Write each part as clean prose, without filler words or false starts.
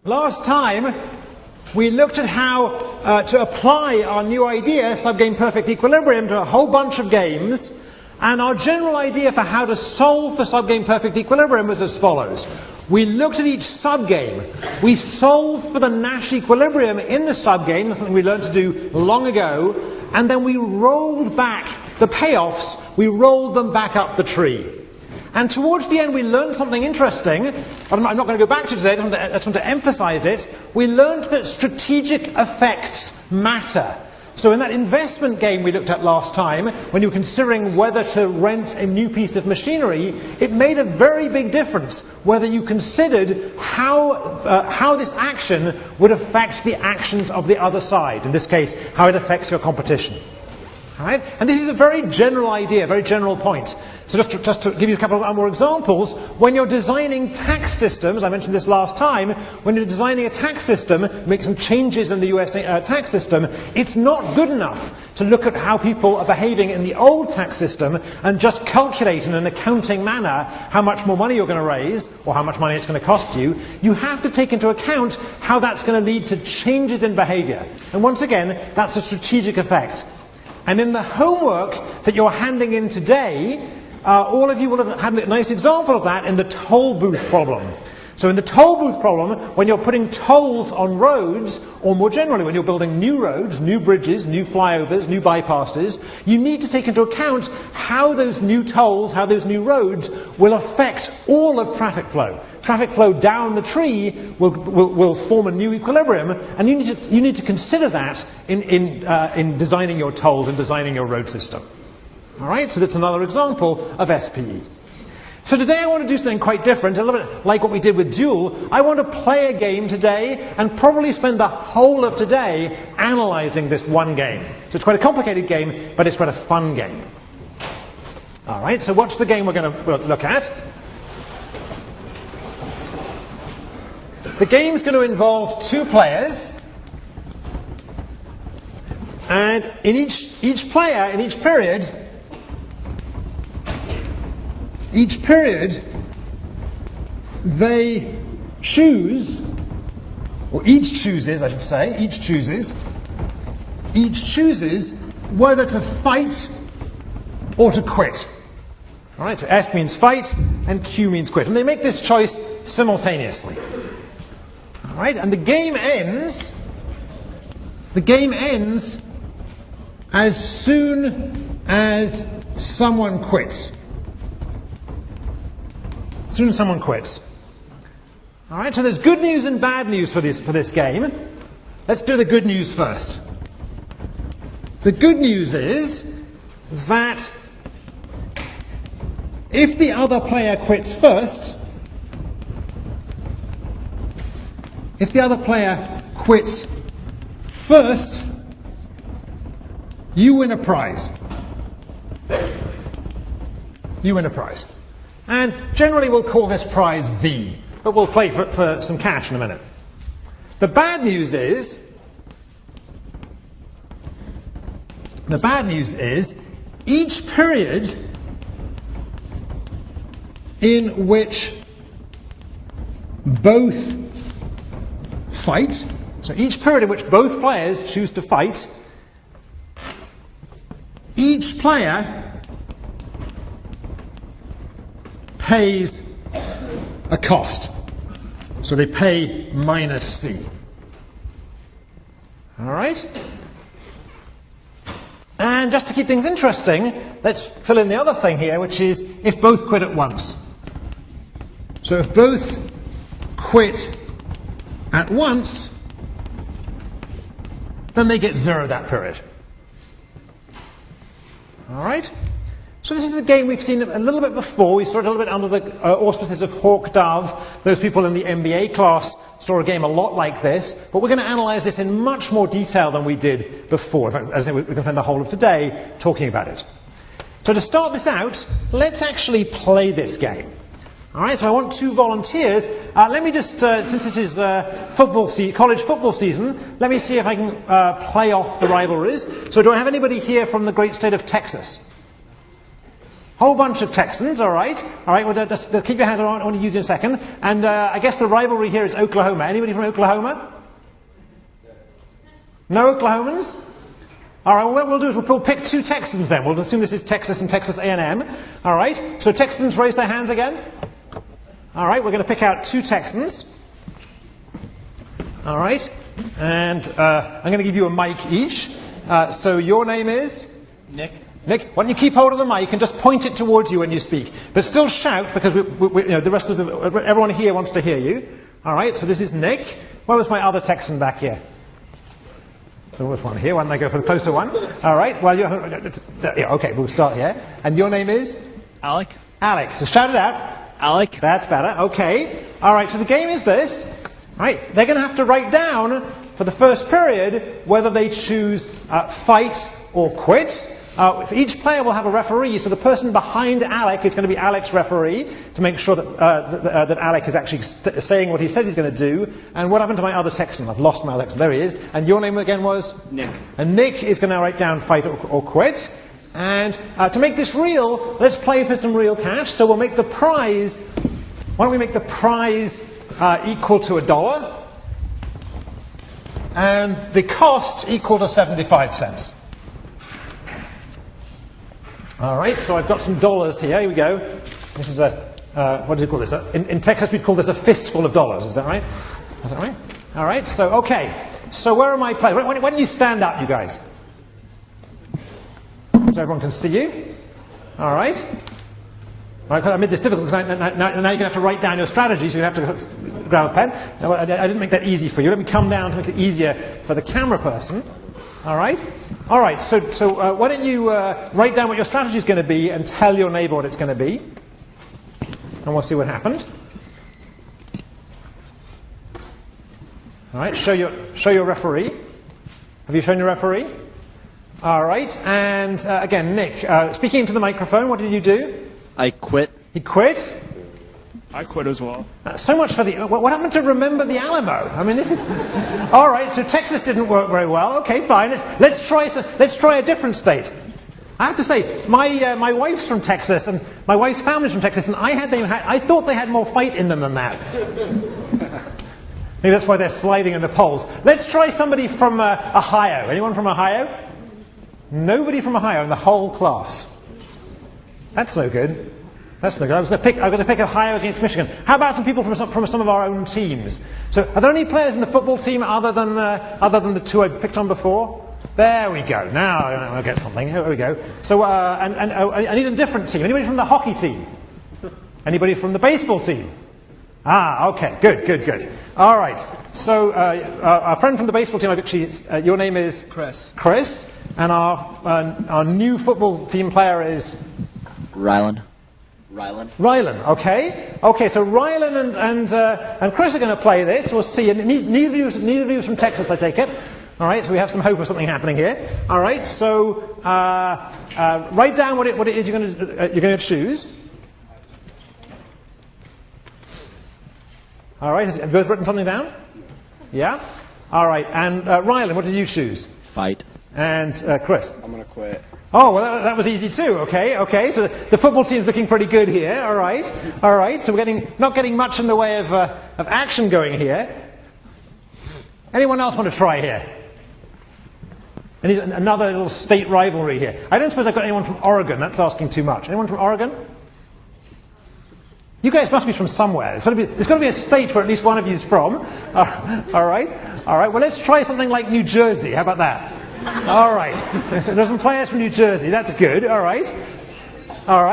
Last time, we looked at how to apply our new idea, subgame perfect equilibrium, to a whole bunch of games, and our general idea for how to solve for subgame perfect equilibrium was as follows. We looked at each subgame. We solved for the Nash equilibrium in the subgame, that's something we learned to do long ago, and then we rolled back the payoffs, we rolled them back up the tree. And towards the end we learned something interesting, but I'm not going to go back to today, I just want to emphasize it. We learned that strategic effects matter. So in that investment game we looked at last time, when you were considering whether to rent a new piece of machinery, it made a very big difference whether you considered how this action would affect the actions of the other side, in this case, how it affects your competition. All right? And this is a very general idea, a very general point. So just to give you a couple of more examples, when you're designing tax systems, I mentioned this last time, when you're designing a tax system, make some changes in the US tax system, it's not good enough to look at how people are behaving in the old tax system and just calculate in an accounting manner how much more money you're going to raise or how much money it's going to cost you. You have to take into account how that's going to lead to changes in behavior. And once again, that's a strategic effect. And in the homework that you're handing in today, all of you will have had a nice example of that in the toll booth problem. So in the toll booth problem, when you're putting tolls on roads, or more generally when you're building new roads, new bridges, new flyovers, new bypasses, you need to take into account how those new tolls, how those new roads will affect all of traffic flow. Traffic flow down the tree will form a new equilibrium, and you need to consider that in designing your tolls and designing your road system. All right, so that's another example of SPE. So today I want to do something quite different, a little bit like what we did with Duel. I want to play a game today and probably spend the whole of today analyzing this one game. So it's quite a complicated game, but it's quite a fun game. All right, so what's the game we're going to look at? The game's going to involve two players, and in each player, in each period, they choose, or each chooses, I should say, each chooses whether to fight or to quit. All right, so F means fight and Q means quit. And they make this choice simultaneously. All right, and the game ends as soon as someone quits. As soon as someone quits. All right, so there's good news and bad news for this game. Let's do the good news first. The good news is that if the other player quits first, you win a prize. You win a prize. And generally we'll call this prize V, but we'll play for some cash in a minute. The bad news is each period in which both fight, so each period in which both players choose to fight, each player pays a cost. So they pay minus C. All right? And just to keep things interesting, let's fill in the other thing here, which is if both quit at once. So if both quit at once, then they get 0 that period. All right? So this is a game we've seen a little bit before. We saw it a little bit under the auspices of Hawk Dove. Those people in the MBA class saw a game a lot like this. But we're going to analyze this in much more detail than we did before. In fact, as we can spend the whole of today talking about it. So to start this out, let's actually play this game. All right, so I want 2 volunteers. Let me just, since this is college football season, let me see if I can play off the rivalries. So do I have anybody here from the great state of Texas? Whole bunch of Texans, all right. All right, well, just keep your hands on. I want to use you in a second. And I guess the rivalry here is Oklahoma. Anybody from Oklahoma? No Oklahomans? All right, well, what we'll do is we'll pick 2 Texans then. We'll assume this is Texas and Texas A&M. All right, so Texans raise their hands again. All right, we're going to pick out 2 Texans. All right, and I'm going to give you a mic each. So your name is? Nick. Nick, why don't you keep hold of the mic and just point it towards you when you speak. But still shout, because the rest of everyone here wants to hear you. All right, so this is Nick. Where was my other Texan back here? There was one here. Why don't I go for the closer one? All right, well, okay, we'll start here. And your name is? Alec. Alec, so shout it out. Alec. That's better, okay. All right, so the game is this. All right, they're going to have to write down for the first period whether they choose fight or quit. Each player will have a referee, so the person behind Alec is going to be Alec's referee to make sure that, that Alec is actually saying what he says he's going to do. And what happened to my other Texan? I've lost my other Texan. There he is. And your name again was? Nick. And Nick is going to write down fight or quit. And to make this real, let's play for some real cash. So we'll make the prize, why don't we make the prize equal to $1? And the cost equal to 75 cents. All right, so I've got some dollars here. Here we go. This is a, what do you call this? In Texas, we'd call this a fistful of dollars. Is that right? Is that right? All right, so, okay. So where are my players? Why don't you stand up, you guys? So everyone can see you. All right. All right, I made this difficult because now you're going to have to write down your strategy, so you have to grab a pen. I didn't make that easy for you. Let me come down to make it easier for the camera person. All right? All right, so why don't you write down what your strategy is going to be and tell your neighbor what it's going to be. And we'll see what happened. All right, show your referee. Have you shown your referee? All right, and again, Nick, speaking into the microphone, what did you do? I quit. He quit? I quit as well. So much for the... What happened to remember the Alamo? I mean, this is... All right, so Texas didn't work very well. Okay, fine. Let's try a different state. I have to say, my wife's from Texas, and my wife's family's from Texas, and I thought they had more fight in them than that. Maybe that's why they're sliding in the polls. Let's try somebody from Ohio. Anyone from Ohio? Nobody from Ohio in the whole class. That's no good. That's no good. I'm going to pick Ohio against Michigan. How about some people from some of our own teams? So, are there any players in the football team other than the 2 I've picked on before? There we go. Now I'll get something. Here we go. So, I need a different team. Anybody from the hockey team? Anybody from the baseball team? Ah, okay. Good. All right. So, our friend from the baseball team, your name is? Chris. Chris. And our new football team player is? Rylan. Okay. So Rylan and Chris are going to play this. We'll see. And neither of you is from Texas, I take it. All right. So we have some hope of something happening here. All right. So write down what it is you're going to choose. All right. Have you both written something down? Yeah. All right. And Rylan, what did you choose? Fight. And Chris? I'm going to quit. Oh, well, that was easy too. Okay. So the football team's looking pretty good here. All right. So we're not getting much in the way of action going here. Anyone else want to try here? Another little state rivalry here. I don't suppose I've got anyone from Oregon. That's asking too much. Anyone from Oregon? You guys must be from somewhere. There's got to be a state where at least one of you is from. All right. Well, let's try something like New Jersey. How about that? All right. So there's some players from New Jersey. That's good. All right.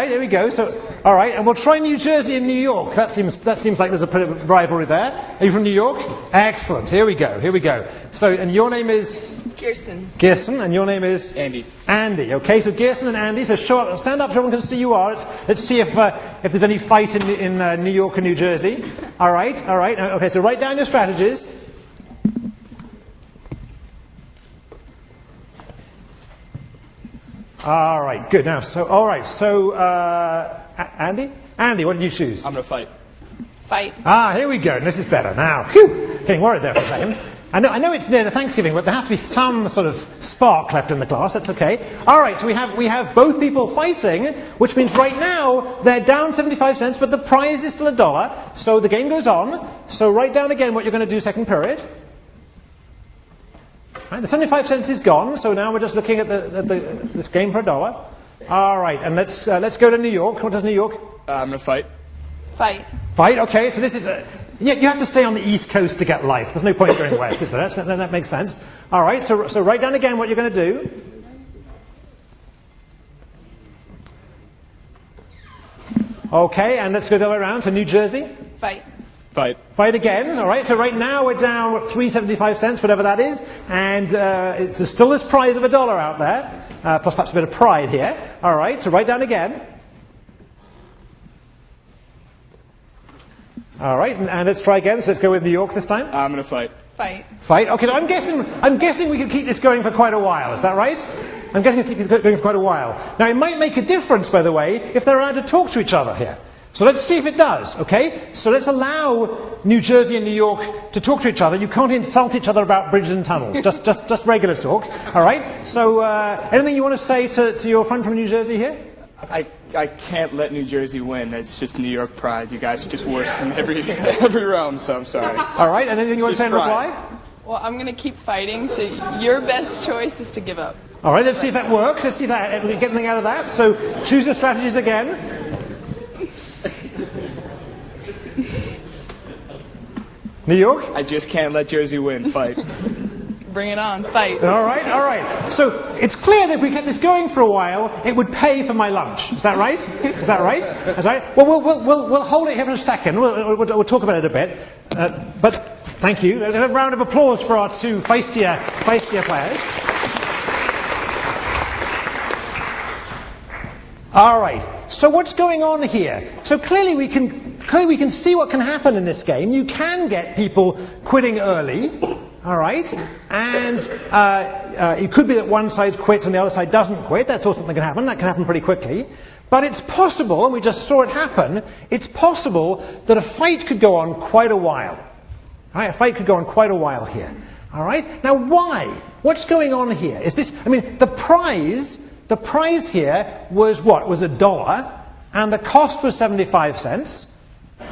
Here we go. So, all right, and we'll try New Jersey and New York. That seems like there's a bit of rivalry there. Are you from New York? Excellent. Here we go. So, and your name is? Gerson, and your name is? Andy. Okay, so Gerson and Andy. So stand up so everyone can see you are. Let's see if there's any fight in New York and New Jersey. All right. Okay, so write down your strategies. All right, good. Now, Andy, what did you choose? I'm going to fight. Fight. Ah, here we go. This is better now. Whew, getting worried there for a second. I know it's near the Thanksgiving, but there has to be some sort of spark left in the class. That's okay. All right, so we have both people fighting, which means right now they're down 75 cents, but the prize is still $1. So the game goes on. So write down again what you're going to do second period. Right, the 75 cents is gone, so now we're just looking at this game for $1. All right, and let's go to New York. What does New York? I'm going to fight. Fight. Fight, okay, so this is yeah, you have to stay on the East Coast to get life. There's no point going west, is there? That makes sense. All right, so write down again what you're going to do. Okay, and let's go the other way around to New Jersey. Fight. Fight. Fight again, all right, so right now we're down, what, 3.75 cents, whatever that is, and it's still this prize of $1 out there, plus perhaps a bit of pride here. All right, so write down again. All right, and let's try again. So let's go with New York this time. I'm going to fight. Fight. Fight. Okay, so I'm guessing we could keep this going for quite a while. Is that right? I'm guessing we can keep this going for quite a while. Now, it might make a difference, by the way, if they're allowed to talk to each other here. So let's see if it does, okay? So let's allow New Jersey and New York to talk to each other. You can't insult each other about bridges and tunnels, just regular talk, all right? So anything you want to say to your friend from New Jersey here? I can't let New Jersey win. It's just New York pride. You guys are just worse in every realm, so I'm sorry. All right, and anything you want to say in reply? Well, I'm going to keep fighting, so your best choice is to give up. All right, let's see if that works. Let's see if we get anything out of that. So choose your strategies again. New York? I just can't let Jersey win. Fight. Bring it on. Fight. All right, all right. So it's clear that if we kept this going for a while, it would pay for my lunch. Is that right? Is that right? Is that right? Well, we'll hold it here for a second. We'll talk about it a bit. But thank you. A round of applause for our two feistier players. All right. So what's going on here? So clearly we can see what can happen in this game. You can get people quitting early. All right, and it could be that one side quits and the other side doesn't quit. That's also something that can happen. That can happen pretty quickly. But it's possible, and we just saw it happen, it's possible that a fight could go on quite a while. All right, a fight could go on quite a while here. All right, now why? What's going on here? Is this, I mean, the prize here was what? Was $1, and the cost was 75 cents.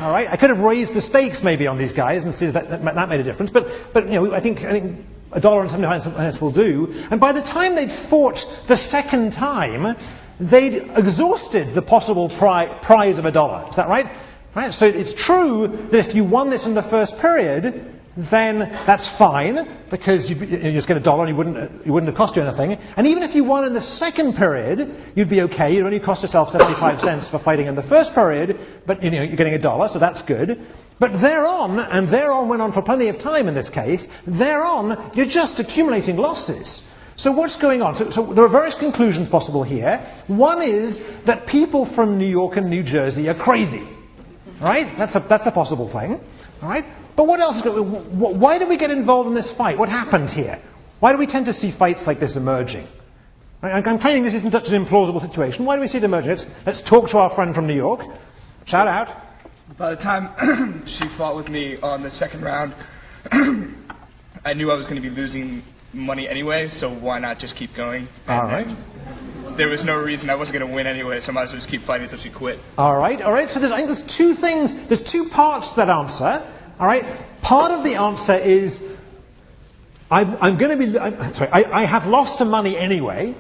All right, I could have raised the stakes maybe on these guys and see if that made a difference, but you know, I think $1.75 will do. And by the time they'd fought the second time, they'd exhausted the possible prize of $1. Is that right? Right. So it's true that if you won this in the first period, then that's fine because you just get $1 and it wouldn't have cost you anything. And even if you won in the second period, you'd be okay. You'd only cost yourself 75 cents for fighting in the first period, but you know, you're getting $1, so that's good. But thereon, and thereon went on for plenty of time in this case, thereon you're just accumulating losses. So what's going on? So there are various conclusions possible here. One is that people from New York and New Jersey are crazy. Right? That's a possible thing. All right? But what else is going on? Why did we get involved in this fight? What happened here? Why do we tend to see fights like this emerging? Right? I'm claiming this isn't such an implausible situation. Why do we see it emerging? Let's talk to our friend from New York. Shout out. By the time she fought with me on the second round, I knew I was going to be losing money anyway, so why not just keep going? All right. There was no reason I wasn't going to win anyway, so I might as well just keep fighting until she quit. All right, all right. So I think there's two things, there's two parts to that answer. All right. Part of the answer is I have lost some money anyway.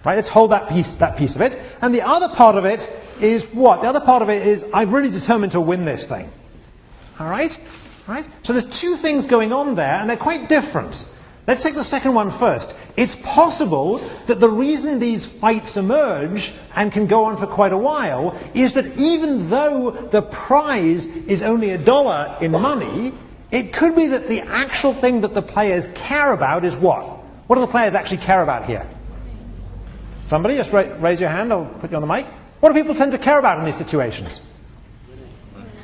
Right. Let's hold that piece of it. And the other part of it is what? The other part of it is I'm really determined to win this thing. All right. All right. So there's two things going on there, and they're quite different. Let's take the second one first. It's possible that the reason these fights emerge and can go on for quite a while is that even though the prize is only $1 in money, it could be that the actual thing that the players care about is what? What do the players actually care about here? Somebody, just raise your hand, I'll put you on the mic. What do people tend to care about in these situations?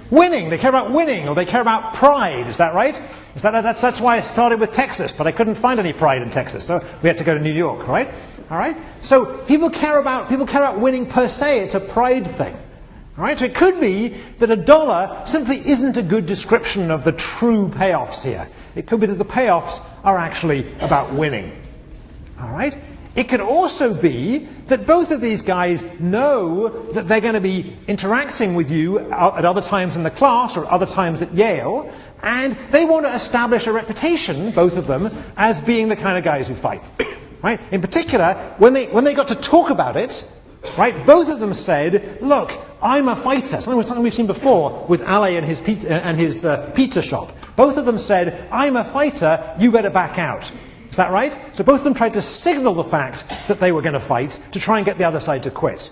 Winning. They care about winning, or they care about pride. Is that right? That's why I started with Texas, but I couldn't find any pride in Texas, so we had to go to New York, right? All right. So people care about winning per se. It's a pride thing. All right, so it could be that $1 simply isn't a good description of the true payoffs here. It could be that the payoffs are actually about winning. All right? It could also be that both of these guys know that they're going to be interacting with you at other times in the class or other times at Yale, and they want to establish a reputation, both of them, as being the kind of guys who fight. Right? In particular, when they got to talk about it, right, both of them said, look, I'm a fighter. Something we've seen before with Ale and his pizza shop. Both of them said, I'm a fighter, you better back out. Is that right? So both of them tried to signal the fact that they were going to fight to try and get the other side to quit.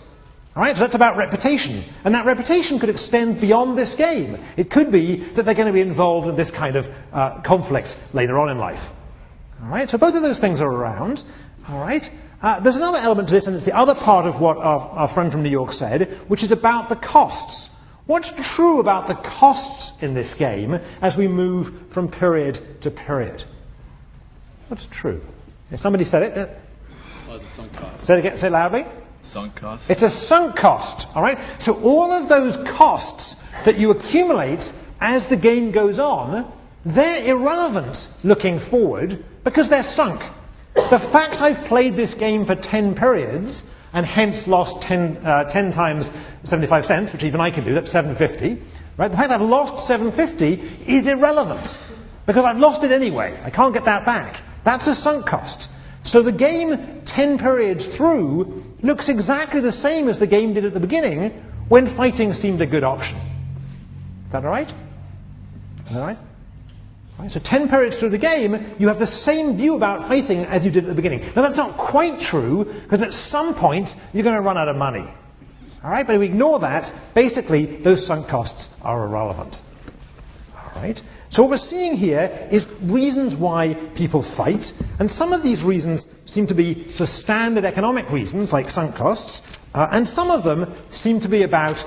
All right, so that's about reputation. And that reputation could extend beyond this game. It could be that they're going to be involved in this kind of conflict later on in life. All right, so both of those things are around. All right. There's another element to this, and it's the other part of what our friend from New York said, which is about the costs. What's true about the costs in this game as we move from period to period? What's true? Has somebody said it? Well, it's a sunk cost. Say it again, say it loudly. Sunk cost. It's a sunk cost, all right? So all of those costs that you accumulate as the game goes on, they're irrelevant looking forward because they're sunk. The fact I've played this game for 10 periods and hence lost 10 times 75 cents, which even I can do, that's 750, right? The fact I've lost 750 is irrelevant because I've lost it anyway. I can't get that back. That's a sunk cost. So the game 10 periods through looks exactly the same as the game did at the beginning when fighting seemed a good option. Is that all right? Is that all right? Right, so 10 periods through the game, you have the same view about fighting as you did at the beginning. Now that's not quite true, because at some point you're going to run out of money. All right, but if we ignore that, basically those sunk costs are irrelevant. All right, so what we're seeing here is reasons why people fight, and some of these reasons seem to be sort of standard economic reasons, like sunk costs, and some of them seem to be about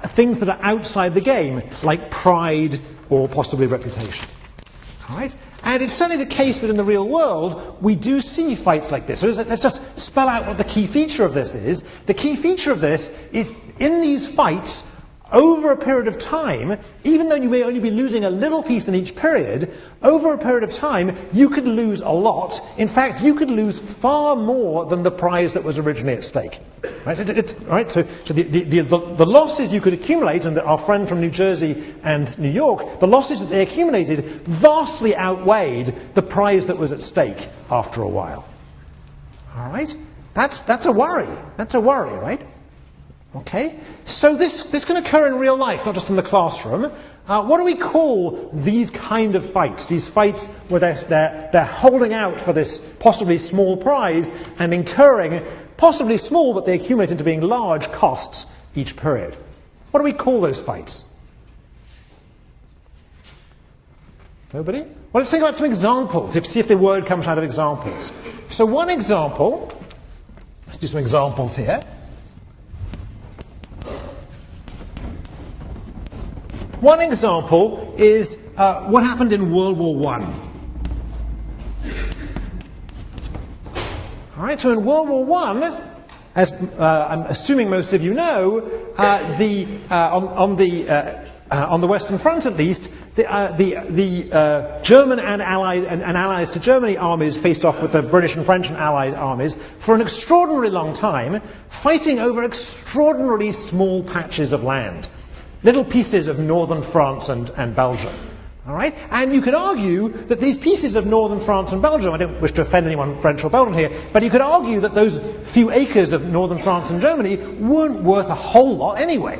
things that are outside the game, like pride or possibly reputation. Right? And it's certainly the case that in the real world, we do see fights like this. So let's just spell out what the key feature of this is. The key feature of this is in these fights, over a period of time, even though you may only be losing a little piece in each period, over a period of time, you could lose a lot. In fact, you could lose far more than the prize that was originally at stake. Right? Right? So the losses you could accumulate, and our friend from New Jersey and New York, the losses that they accumulated vastly outweighed the prize that was at stake after a while. All right? That's a worry. That's a worry, right? Okay, so this can occur in real life, not just in the classroom. What do we call these kind of fights? These fights where they're holding out for this possibly small prize and incurring possibly small, but they accumulate into being large costs each period. What do we call those fights? Nobody? Well, let's think about some examples, see if the word comes out of examples. So one example, let's do some examples here. One example is what happened in World War I. All right, so in World War I, as I'm assuming most of you know, on the Western Front at least, the German and allies to Germany armies faced off with the British and French and Allied armies for an extraordinarily long time, fighting over extraordinarily small patches of land. Little pieces of northern France and Belgium. All right? And you could argue that these pieces of northern France and Belgium, I don't wish to offend anyone French or Belgian here, but you could argue that those few acres of northern France and Germany weren't worth a whole lot anyway.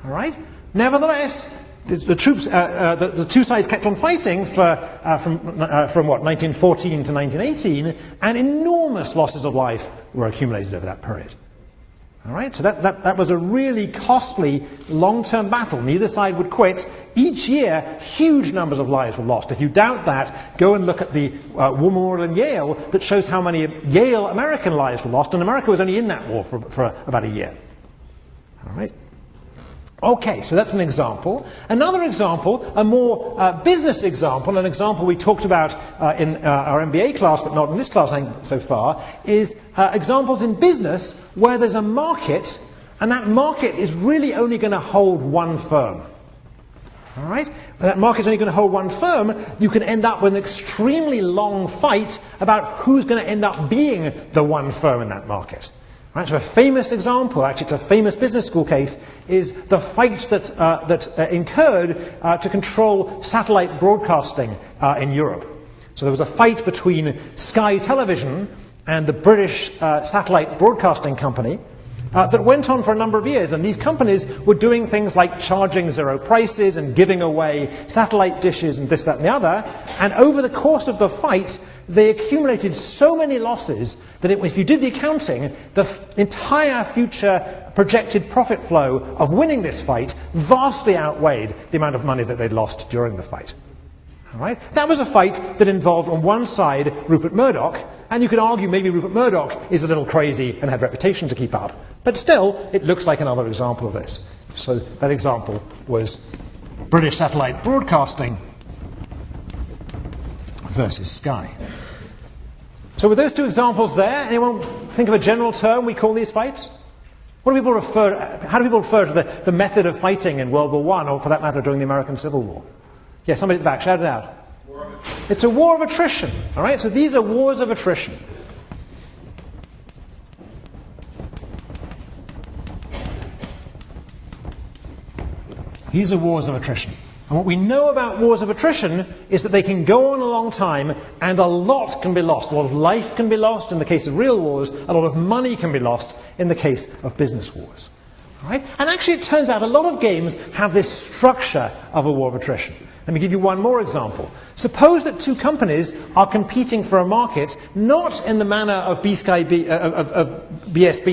All right? Nevertheless, the troops, the two sides kept on fighting from what, 1914 to 1918, and enormous losses of life were accumulated over that period. All right, so that was a really costly long-term battle. Neither side would quit. Each year, huge numbers of lives were lost. If you doubt that, go and look at the war memorial in Yale that shows how many Yale American lives were lost, and America was only in that war for about a year. All right. Okay, so that's an example. Another example, a more business example, an example we talked about in our MBA class, but not in this class I think so far, is examples in business where there's a market and that market is really only going to hold one firm. All right? When that market's only going to hold one firm, you can end up with an extremely long fight about who's going to end up being the one firm in that market. Right, so a famous example, actually it's a famous business school case, is the fight that incurred to control satellite broadcasting in Europe. So there was a fight between Sky Television and the British satellite broadcasting company that went on for a number of years, and these companies were doing things like charging zero prices and giving away satellite dishes and this, that and the other, and over the course of the fight they accumulated so many losses that if you did the accounting, the entire future projected profit flow of winning this fight vastly outweighed the amount of money that they'd lost during the fight. All right? That was a fight that involved on one side Rupert Murdoch, and you could argue maybe Rupert Murdoch is a little crazy and had reputation to keep up, but still it looks like another example of this. So that example was British Satellite Broadcasting versus Sky. So with those two examples there, anyone think of a general term we call these fights? How do people refer to the method of fighting in World War I, or for that matter during the American Civil War? Yeah, somebody at the back, shout it out. It's a war of attrition, all right? So these are wars of attrition. These are wars of attrition. And what we know about wars of attrition is that they can go on a long time and a lot can be lost. A lot of life can be lost in the case of real wars. A lot of money can be lost in the case of business wars. All right? And actually it turns out a lot of games have this structure of a war of attrition. Let me give you one more example. Suppose that two companies are competing for a market, not in the manner of BSB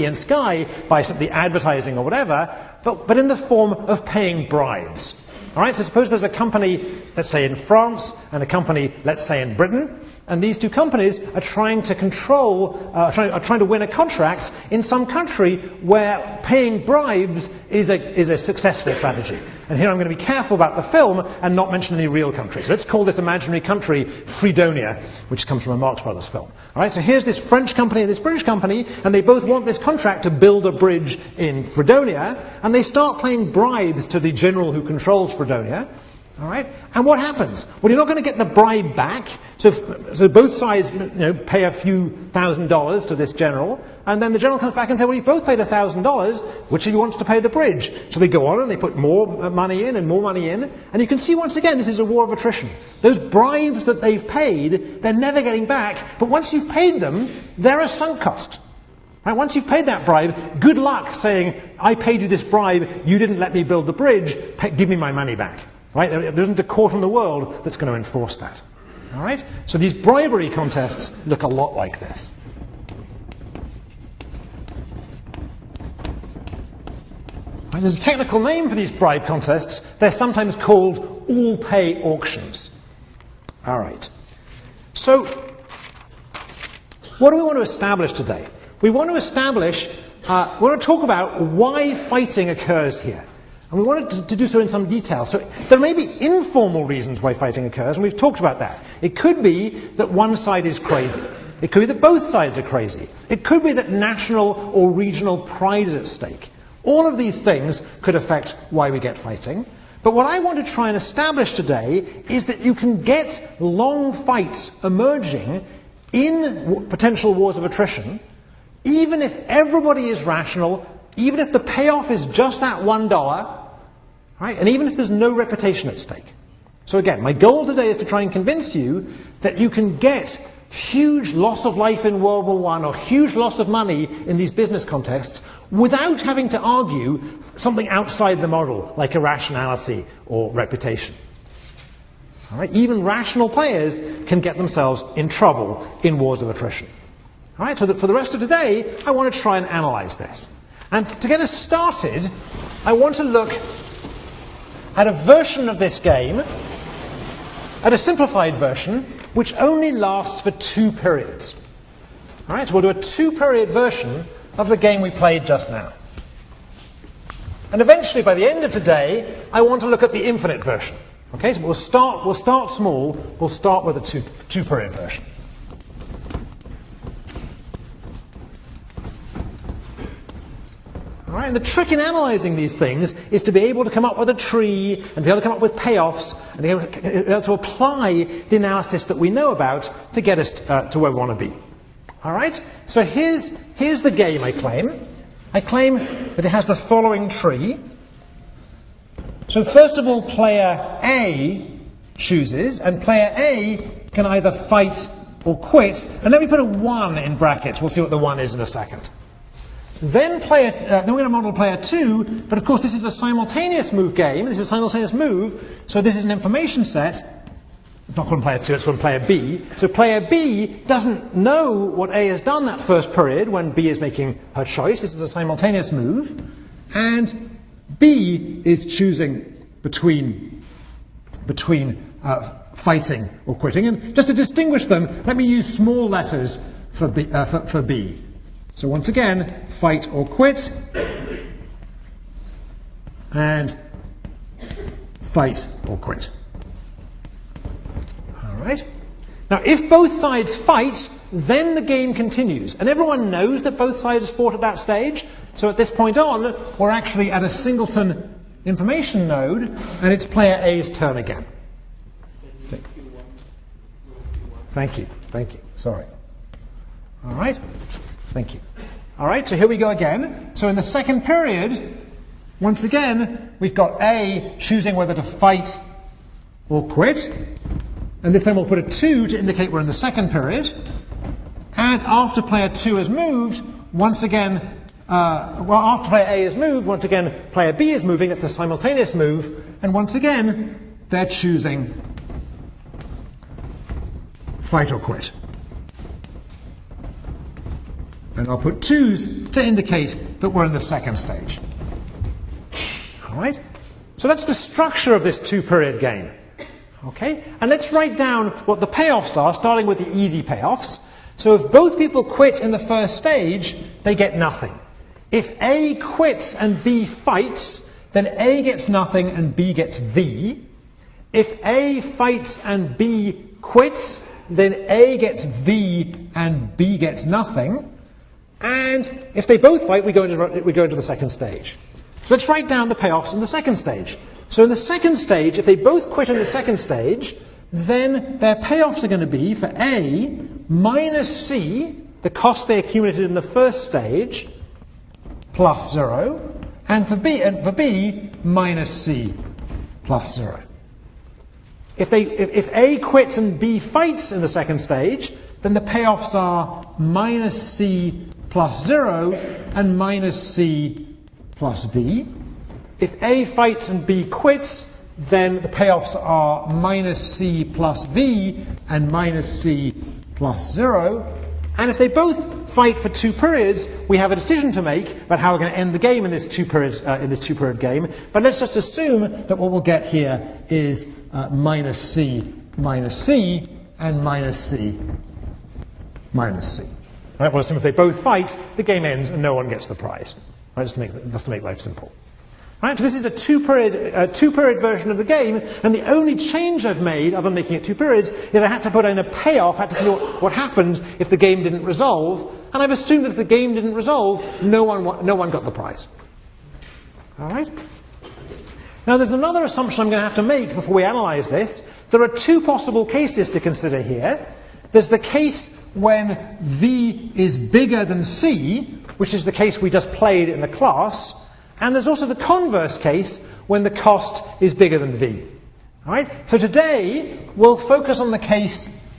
and Sky, by simply advertising or whatever, but in the form of paying bribes. All right, so suppose there's a company, let's say in France, and a company, let's say in Britain, and these two companies are trying to trying to win a contract in some country where paying bribes is a successful strategy. And here I'm going to be careful about the film and not mention any real countries. So let's call this imaginary country Fredonia, which comes from a Marx Brothers film. All right, so here's this French company and this British company, and they both want this contract to build a bridge in Fredonia, and they start paying bribes to the general who controls Fredonia. All right, and what happens? Well, you're not going to get the bribe back. So both sides, pay a few $1,000s to this general, and then the general comes back and says, well, you've both paid $1,000, which of you wants to pay the bridge? So they go on and they put more money in and more money in, and you can see once again this is a war of attrition. Those bribes that they've paid, they're never getting back, but once you've paid them, they're a sunk cost. Right, once you've paid that bribe, good luck saying, I paid you this bribe, you didn't let me build the bridge, give me my money back. Right? There isn't a court in the world that's going to enforce that. All right? So these bribery contests look a lot like this. Right, there's a technical name for these bribe contests. They're sometimes called all-pay auctions. All right. So what do we want to establish today? We want to talk about why fighting occurs here. And we wanted to do so in some detail. So there may be informal reasons why fighting occurs, and we've talked about that. It could be that one side is crazy. It could be that both sides are crazy. It could be that national or regional pride is at stake. All of these things could affect why we get fighting. But what I want to try and establish today is that you can get long fights emerging in potential wars of attrition, even if everybody is rational, even if the payoff is just that $1, right? And even if there's no reputation at stake. So again, my goal today is to try and convince you that you can get huge loss of life in World War I or huge loss of money in these business contexts without having to argue something outside the model, like irrationality or reputation. All right? Even rational players can get themselves in trouble in wars of attrition. All right? So that for the rest of today, I want to try and analyze this. And to get us started, I want to look at a version of this game, at a simplified version, which only lasts for 2 periods. All right, so we'll do a 2-period version of the game we played just now. And eventually, by the end of today, I want to look at the infinite version. Okay, so we'll start small. We'll start with a 2-period version. All All right? And the trick in analyzing these things is to be able to come up with a tree and be able to come up with payoffs and be able to apply the analysis that we know about to get us to where we want to be. All right? So here's the game I claim. I claim that it has the following tree. So first of all, player A chooses, and player A can either fight or quit. And let me put a 1 in brackets. We'll see what the 1 is in a second. Then we're going to model player 2, but of course this is a simultaneous move game. This is a simultaneous move, so this is an information set. It's not from player 2, it's from player B. So player B doesn't know what A has done that first period when B is making her choice. This is a simultaneous move. And B is choosing between fighting or quitting. And just to distinguish them, let me use small letters for B. So once again, fight or quit, and fight or quit. All right. Now, if both sides fight, then the game continues. And everyone knows that both sides fought at that stage. So at this point on, we're actually at a singleton information node, and it's player A's turn again. Thank you. Sorry. All right. Thank you. All right, so here we go again. So in the second period, once again, we've got A choosing whether to fight or quit. And this time we'll put a 2 to indicate we're in the second period. And after player 2 has moved, once again, after player A has moved, once again, player B is moving. That's a simultaneous move. And once again, they're choosing fight or quit. And I'll put 2s to indicate that we're in the second stage. All right? So that's the structure of this 2-period game. Okay? And let's write down what the payoffs are, starting with the easy payoffs. So if both people quit in the first stage, they get nothing. If A quits and B fights, then A gets nothing and B gets V. If A fights and B quits, then A gets V and B gets nothing. And if they both fight, we go into the second stage. So let's write down the payoffs in the second stage. So in the second stage, if they both quit in the second stage, then their payoffs are going to be for A minus C, the cost they accumulated in the first stage, plus 0, and for B minus C plus 0. If A quits and B fights in the second stage, then the payoffs are minus C plus 0 and minus C plus V. If A fights and B quits, then the payoffs are minus C plus V and minus C plus 0. And if they both fight for 2 periods, we have a decision to make about how we're going to end the game in this 2-period game. But let's just assume that what we'll get here is minus C, and minus C, minus C. Right, well, assume if they both fight, the game ends and no one gets the prize. Right, just to make life simple. Right, so this is a 2-period version of the game, and the only change I've made, other than making it 2 periods, is I had to put in a payoff. I had to see what happened if the game didn't resolve, and I've assumed that if the game didn't resolve, no one got the prize. All right. Now, there's another assumption I'm going to have to make before we analyze this. There are 2 possible cases to consider here. There's the case when V is bigger than C, which is the case we just played in the class. And there's also the converse case when the cost is bigger than V. All right? So today, we'll focus on the case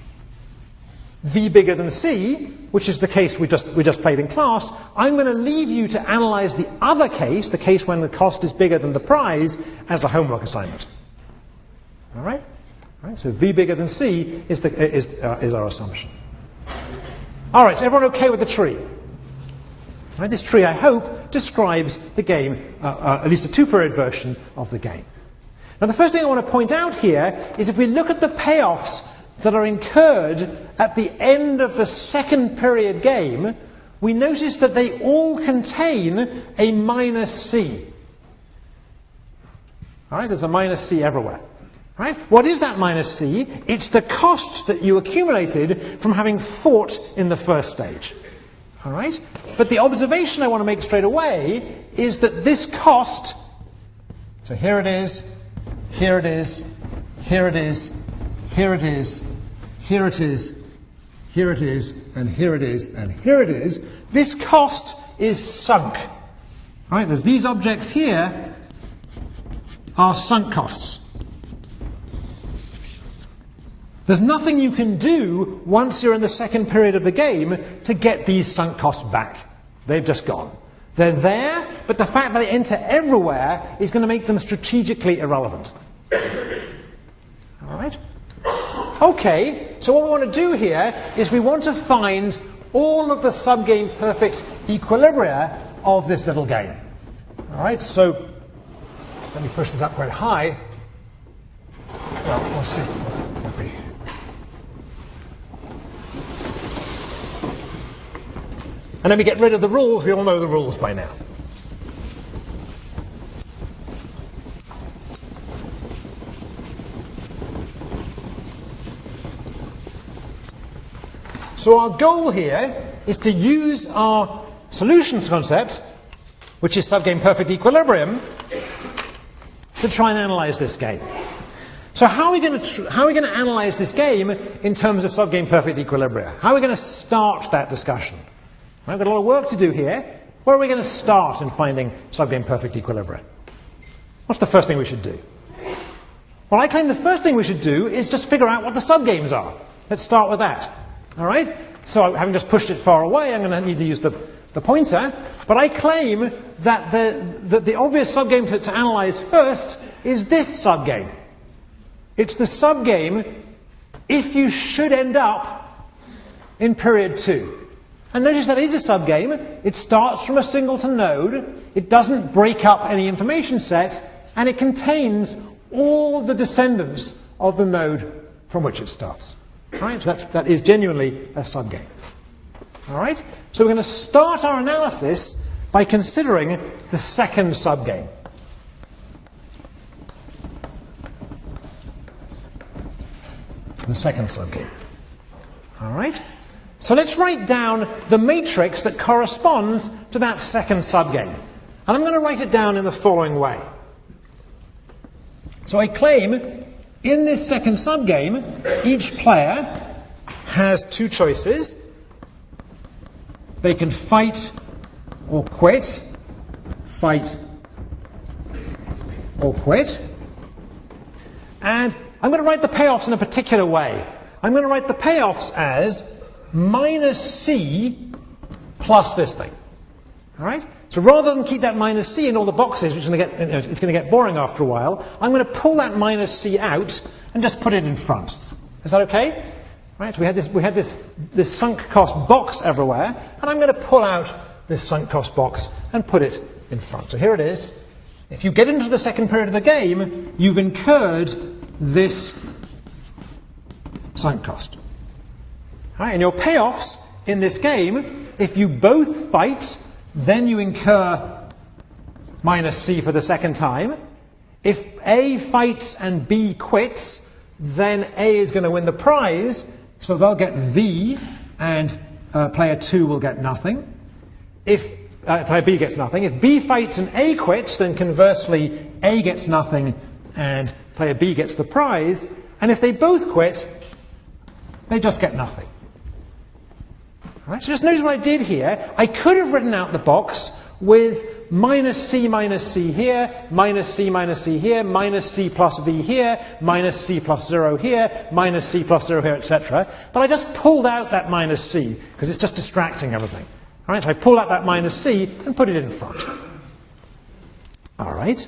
V bigger than C, which is the case we just played in class. I'm going to leave you to analyze the other case, the case when the cost is bigger than the prize, as a homework assignment. All right? All right, so V bigger than C is our assumption. All right, so everyone okay with the tree? Right, this tree, I hope, describes the game, at least a 2-period version of the game. Now, the first thing I want to point out here is if we look at the payoffs that are incurred at the end of the 2nd-period game, we notice that they all contain a minus C. All right, there's a minus C everywhere. Right? What is that minus C? It's the cost that you accumulated from having fought in the first stage. All right? But the observation I want to make straight away is that this cost, so here it is, here it is, here it is, here it is, here it is, here it is, and here it is, and here it is, this cost is sunk. All right? There's these objects here are sunk costs. There's nothing you can do once you're in the second period of the game to get these sunk costs back. They've just gone. They're there, but the fact that they enter everywhere is going to make them strategically irrelevant. All right? Okay, so what we want to do here is we want to find all of the subgame perfect equilibria of this little game. All right, so let me push this up quite high. Well, we'll see. And then we get rid of the rules. We all know the rules by now. So our goal here is to use our solutions concept, which is subgame perfect equilibrium, to try and analyze this game. So how are we going to analyze this game in terms of subgame perfect equilibria? How are we going to start that discussion? We've got a lot of work to do here. Where are we going to start in finding subgame perfect equilibria? What's the first thing we should do? Well, I claim the first thing we should do is just figure out what the subgames are. Let's start with that. All right? So having just pushed it far away, I'm going to need to use the pointer. But I claim that the obvious subgame to analyze first is this subgame. It's the subgame if you should end up in period 2. And notice that is a subgame. It starts from a singleton node. It doesn't break up any information set. And it contains all the descendants of the node from which it starts. All right? So that is genuinely a subgame. All right? So we're going to start our analysis by considering the second subgame. The second subgame. All right? So let's write down the matrix that corresponds to that second subgame. And I'm going to write it down in the following way. So I claim in this second subgame, each player has two choices. They can fight or quit. Fight or quit. And I'm going to write the payoffs in a particular way. I'm going to write the payoffs as minus C plus this thing. All right? So rather than keep that minus C in all the boxes, which is going to get, it's going to get boring after a while, I'm going to pull that minus C out and just put it in front. Is that okay? Right? So we had this sunk cost box everywhere, and I'm going to pull out this sunk cost box and put it in front. So here it is. If you get into the second period of the game, you've incurred this sunk cost. All right, and your payoffs in this game, if you both fight, then you incur minus C for the second time. If A fights and B quits, then A is going to win the prize, so they'll get V, and player 2 will get nothing. If player B gets nothing. If B fights and A quits, then conversely, A gets nothing, and player B gets the prize. And if they both quit, they just get nothing. All right, so just notice what I did here. I could have written out the box with minus C here, minus C here, minus C plus V here, minus C plus 0 here, minus C plus 0 here, etc. But I just pulled out that minus C, because it's just distracting everything. All right, so I pulled out that minus C and put it in front. All right.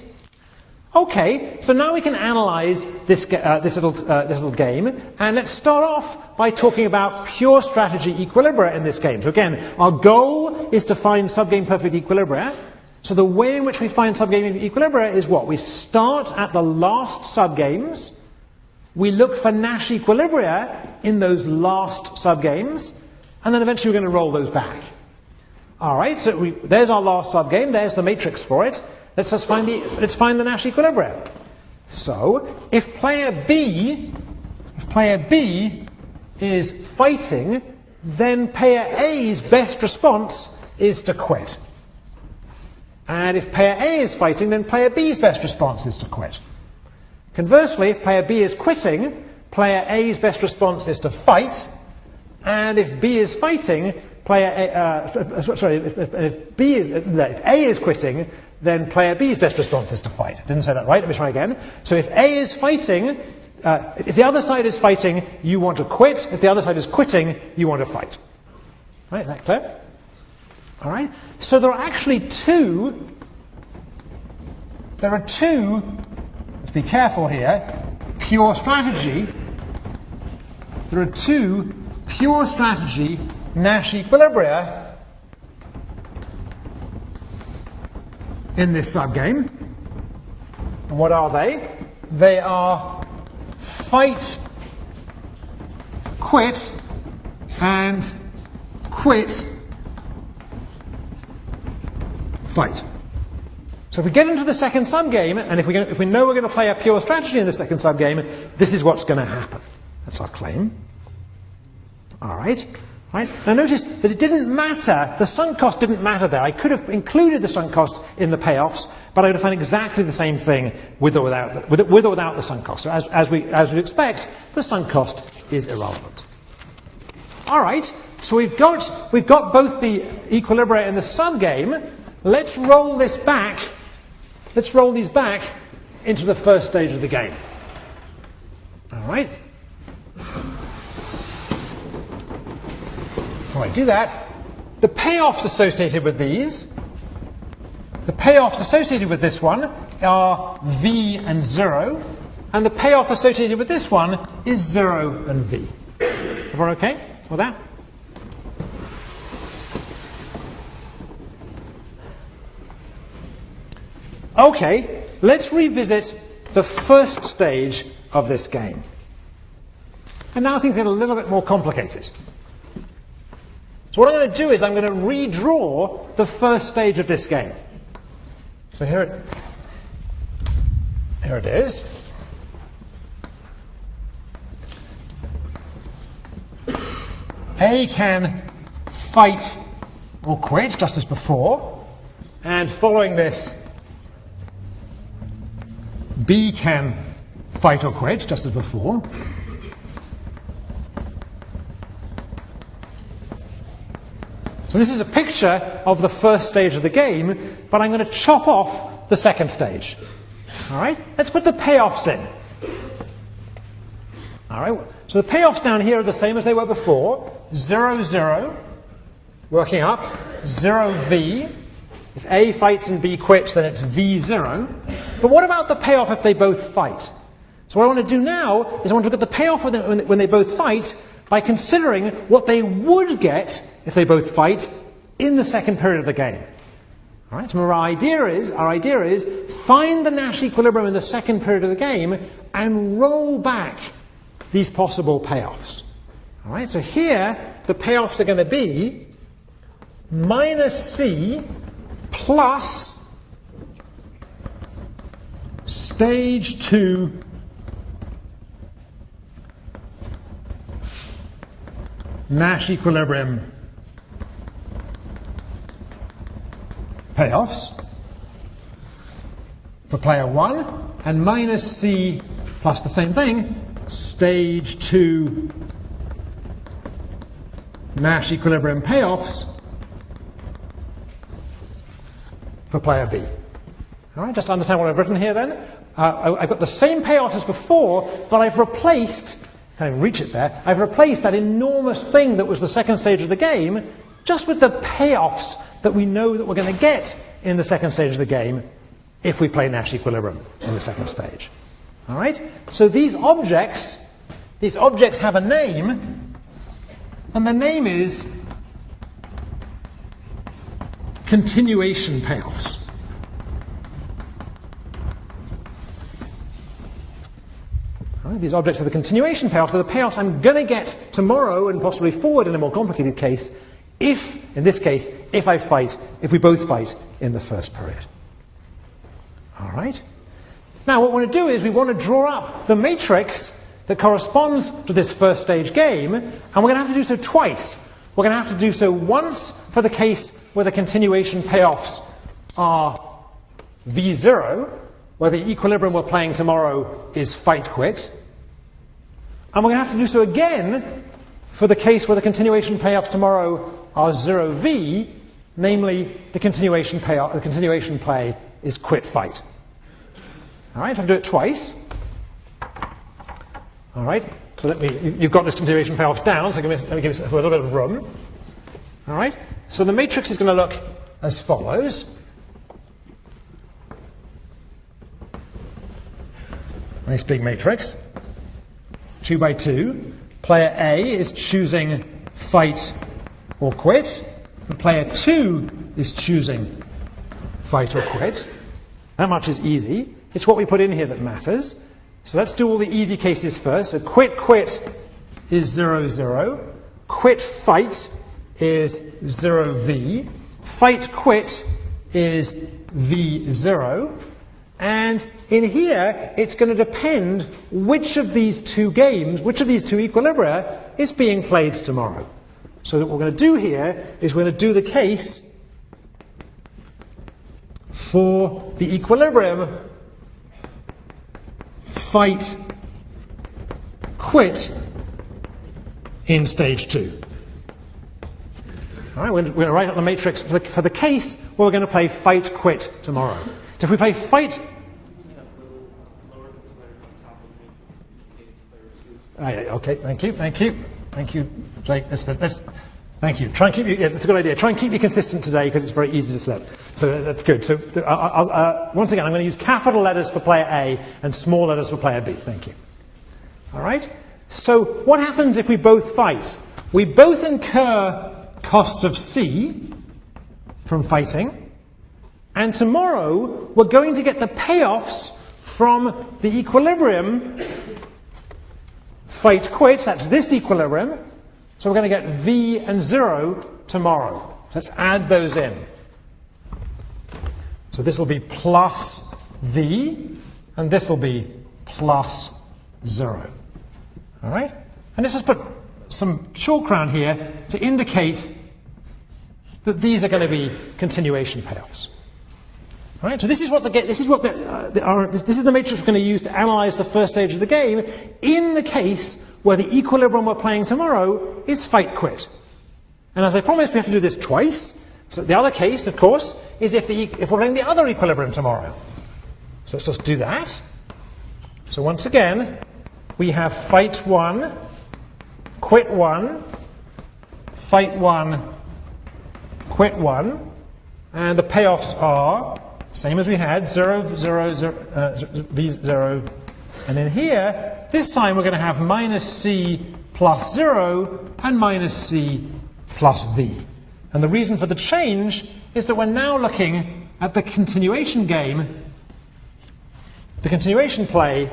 Okay, so now we can analyze this little game, and let's start off by talking about pure strategy equilibria in this game. So again, our goal is to find subgame perfect equilibria. So the way in which we find subgame equilibria is what? We start at the last subgames, we look for Nash equilibria in those last subgames, and then eventually we're going to roll those back. All right, so there's our last subgame, there's the matrix for it. Let's find the Nash equilibria. So, if player B is fighting, then player A's best response is to quit. And if player A is fighting, then player B's best response is to quit. Conversely, if player B is quitting, player A's best response is to fight. And if B is fighting, if A is quitting, then player B's best response is to fight. I didn't say that right, let me try again. So if A is fighting, if the other side is fighting, you want to quit. If the other side is quitting, you want to fight. Right, is that clear? All right. So there are actually two, let's be careful here, pure strategy. There are two pure strategy Nash equilibria in this subgame. And what are they? They are fight, quit, and quit, fight. So if we get into the second subgame, and if we know we're going to play a pure strategy in the second subgame, this is what's going to happen. That's our claim. All right. Right. Now notice that it didn't matter, the sunk cost didn't matter there. I could have included the sunk cost in the payoffs, but I would have found exactly the same thing with or without the sunk cost. So as we'd expect, the sunk cost is irrelevant. All right. So we've got both the equilibria in the subgame. Let's roll this back. Let's roll these back into the first stage of the game. All right. Before I do that, the payoffs associated with these, the payoffs associated with this one are V and 0, and the payoff associated with this one is 0 and V. Everyone okay with that? Okay, let's revisit the first stage of this game. And now things get a little bit more complicated. So what I'm going to do is I'm going to redraw the first stage of this game. So here it is. A can fight or quit, just as before. And following this, B can fight or quit, just as before. So this is a picture of the first stage of the game, but I'm going to chop off the second stage. All right? Let's put the payoffs in. All right? So the payoffs down here are the same as they were before. 0, 0, working up, 0, V. If A fights and B quits, then it's V0. But what about the payoff if they both fight? So what I want to do now is I want to look at the payoff when they both fight by considering what they would get if they both fight in the second period of the game. All right, so our idea is find the Nash equilibrium in the second period of the game and roll back these possible payoffs. All right, so here the payoffs are going to be minus C plus stage 2 Nash equilibrium payoffs for player 1, and minus C plus the same thing, stage 2 Nash equilibrium payoffs for player B. All right, just understand what I've written here then. I've got the same payoff as before, but I've replaced, can't even reach it there, I've replaced that enormous thing that was the second stage of the game just with the payoffs that we know that we're going to get in the second stage of the game if we play Nash equilibrium in the second stage. All right? So these objects have a name, and the name is continuation payoffs. Right, these objects are the continuation payoffs. They're the payoffs I'm going to get tomorrow and possibly forward in a more complicated case if, in this case, if we both fight in the first period. All right? Now what we want to do is we want to draw up the matrix that corresponds to this first stage game, and we're going to have to do so twice. we're going to have to do so once for the case where the continuation payoffs are V0, where the equilibrium we're playing tomorrow is fight-quit. And we're going to have to do so again for the case where the continuation payoffs tomorrow are 0V, namely the continuation play is quit-fight. All right, I have to do it twice. All right, so you've got this continuation payoffs down, so let me give it a little bit of room. All right, so the matrix is going to look as follows. Nice big matrix. 2 by 2. Player A is choosing fight or quit, and player 2 is choosing fight or quit. That much is easy. It's what we put in here that matters. So let's do all the easy cases first. So quit is 0, 0. Quit fight is 0V. Fight quit is V0. And in here, it's going to depend which of these two games, which of these two equilibria is being played tomorrow. So what we're going to do here is we're going to do the case for the equilibrium fight quit in stage 2. All right, we're going to write up the matrix for the case where we're going to play fight quit tomorrow. So if we play fight... Okay, thank you, Jake. Thank you. Try and keep you. Yeah, that's a good idea. Try and keep you consistent today because it's very easy to slip. So that's good. So once again, I'm going to use capital letters for player A and small letters for player B. Thank you. All right. So what happens if we both fight? We both incur costs of C from fighting, and tomorrow we're going to get the payoffs from the equilibrium fight-quit. That's this equilibrium. So we're going to get V and 0 tomorrow. Let's add those in. So this will be plus V, and this will be plus 0. All right? And let's just put some chalk around here to indicate that these are going to be continuation payoffs. All right? So this is the matrix we're going to use to analyze the first stage of the game in the case where the equilibrium we're playing tomorrow is fight-quit. And as I promised, we have to do this twice. So the other case, of course, is if we're playing the other equilibrium tomorrow. So let's just do that. So once again, we have fight 1, quit 1, fight 1, quit 1, and the payoffs are same as we had, 0, 0, 0, V0, and in here, this time we're going to have minus C plus 0 and minus C plus V. And the reason for the change is that we're now looking at the continuation game, the continuation play,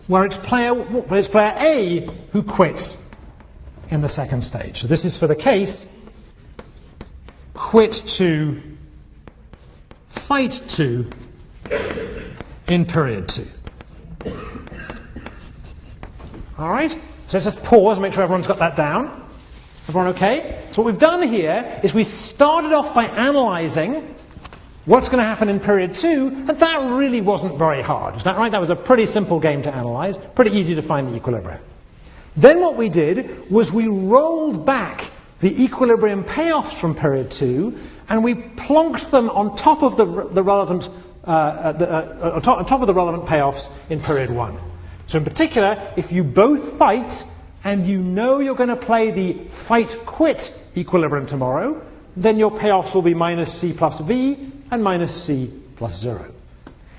where it's player A who quits in the second stage. So this is for the case quit to fight 2 in period 2. All right? So let's just pause and make sure everyone's got that down. Everyone okay? So what we've done here is we started off by analyzing what's going to happen in period 2, and that really wasn't very hard. Is that right? That was a pretty simple game to analyze, pretty easy to find the equilibrium. Then what we did was we rolled back the equilibrium payoffs from period 2, and we plonked them on top of the relevant payoffs in period 1. So in particular, if you both fight and you know you're going to play the fight-quit equilibrium tomorrow, then your payoffs will be minus C plus V and minus C plus 0.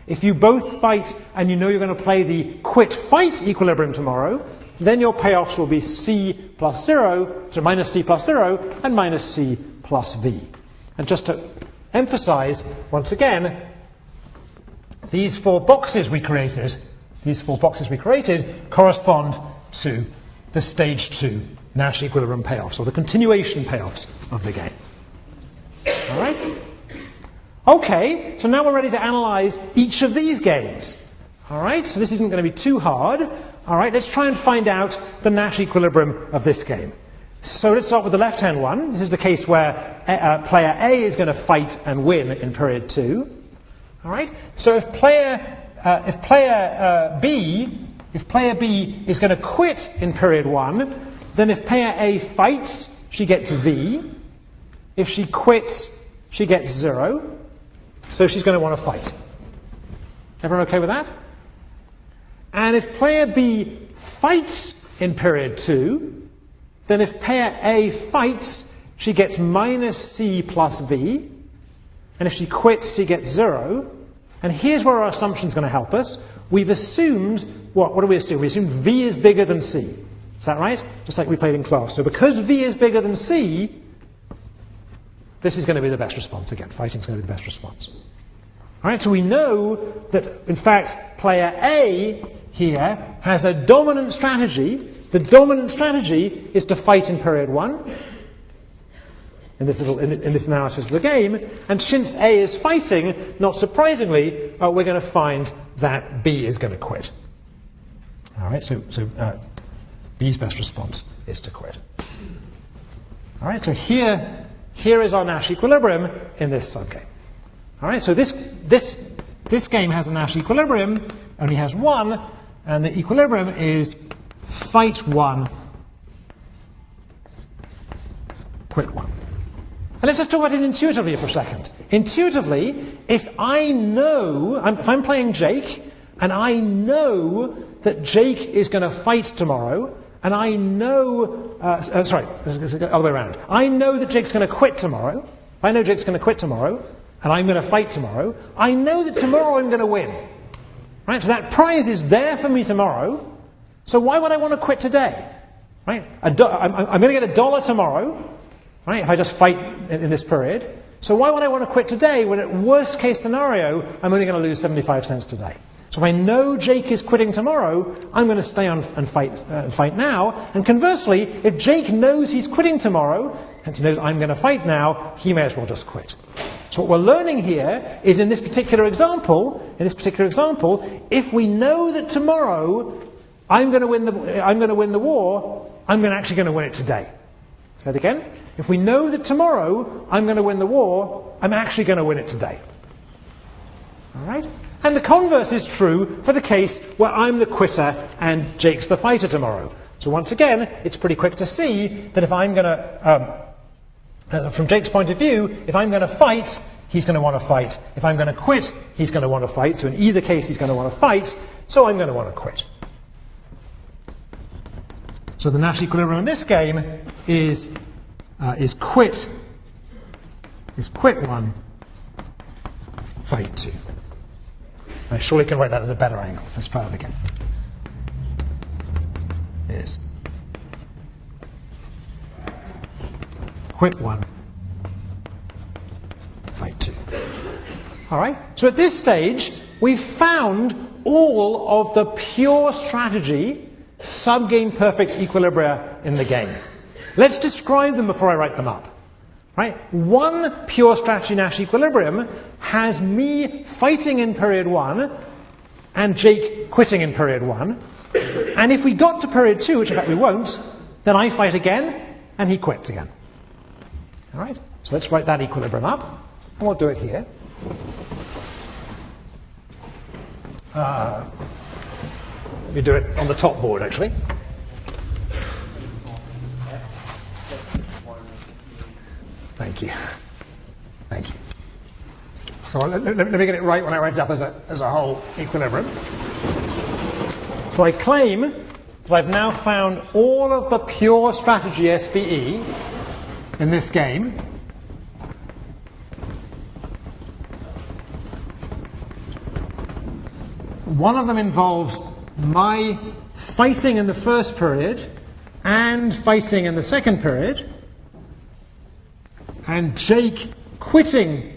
If you both fight and you know you're going to play the quit-fight equilibrium tomorrow, then your payoffs will be C plus 0, so minus C plus 0 and minus C plus V. And just to emphasize, once again, these four boxes we created correspond to the stage 2 Nash equilibrium payoffs, or the continuation payoffs of the game. All right? Okay, so now we're ready to analyze each of these games. All right, so this isn't going to be too hard. All right, let's try and find out the Nash equilibrium of this game. So let's start with the left-hand one. This is the case where player A is going to fight and win in period 2. All right. So if player B is going to quit in period 1, then if player A fights, she gets V. If she quits, she gets 0. So she's going to want to fight. Everyone okay with that? And if player B fights in period 2, then if player A fights, she gets minus C plus V. And if she quits, she gets 0. And here's where our assumption is going to help us. We've assumed, what do we assume? We assume V is bigger than C. Is that right? Just like we played in class. So because V is bigger than C, this is going to be the best response again. Fighting is going to be the best response. All right, so we know that, in fact, player A here has a dominant strategy. The dominant strategy is to fight in period 1, in this analysis of the game. And since A is fighting, not surprisingly, we're going to find that B is going to quit. All right, so B's best response is to quit. All right, so here is our Nash equilibrium in this subgame. All right, so this game has a Nash equilibrium, only has 1, and the equilibrium is fight 1, quit 1. And let's just talk about it intuitively for a second. Intuitively, if I'm playing Jake, and I know that Jake is going to fight tomorrow, and I know, other way around. I know that Jake's going to quit tomorrow. If I know Jake's going to quit tomorrow, and I'm going to fight tomorrow, I know that tomorrow I'm going to win. Right? So that prize is there for me tomorrow. So why would I want to quit today? Right? I'm going to get $1 tomorrow, right, if I just fight in this period. So why would I want to quit today when at worst case scenario, I'm only going to lose 75 cents today? So if I know Jake is quitting tomorrow, I'm going to stay on and fight now. And conversely, if Jake knows he's quitting tomorrow, and he knows I'm going to fight now, he may as well just quit. So what we're learning here is in this particular example, if we know that tomorrow I'm going to win the war, I'm actually going to win it today. Say it again. If we know that tomorrow I'm going to win the war, I'm actually going to win it today. All right? And the converse is true for the case where I'm the quitter and Jake's the fighter tomorrow. So once again, it's pretty quick to see that if I'm going to, from Jake's point of view, if I'm going to fight, he's going to want to fight. If I'm going to quit, he's going to want to fight. So in either case, he's going to want to fight. So I'm going to want to quit. So the Nash equilibrium in this game is quit 1, fight 2. I surely can write that at a better angle. Let's try it again. Is quit 1, fight 2. All right. So at this stage, we've found all of the pure strategy subgame perfect equilibria in the game. Let's describe them before I write them up. Right? One pure strategy Nash equilibrium has me fighting in period 1 and Jake quitting in period 1. And if we got to period 2, which in fact we won't, then I fight again and he quits again. All right? So let's write that equilibrium up, and we'll do it here. We do it on the top board, actually. Thank you. Thank you. So let me get it right when I write it up as a whole equilibrium. So I claim that I've now found all of the pure strategy SPE in this game. One of them involves my fighting in the first period and fighting in the second period, and Jake quitting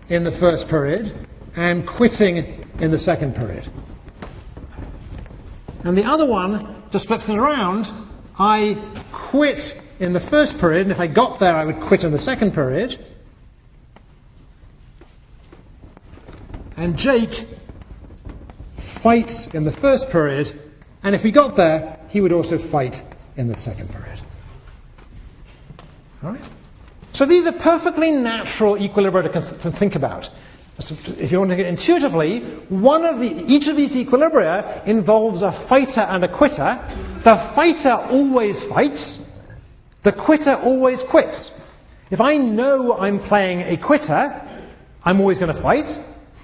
in the first period and quitting in the second period. And the other one just flips it around. I quit in the first period, and if I got there, I would quit in the second period. And Jake fights in the first period, and if we got there, he would also fight in the second period. All right? So these are perfectly natural equilibria to think about. So if you want to think intuitively, each of these equilibria involves a fighter and a quitter. The fighter always fights. The quitter always quits. If I know I'm playing a quitter, I'm always going to fight.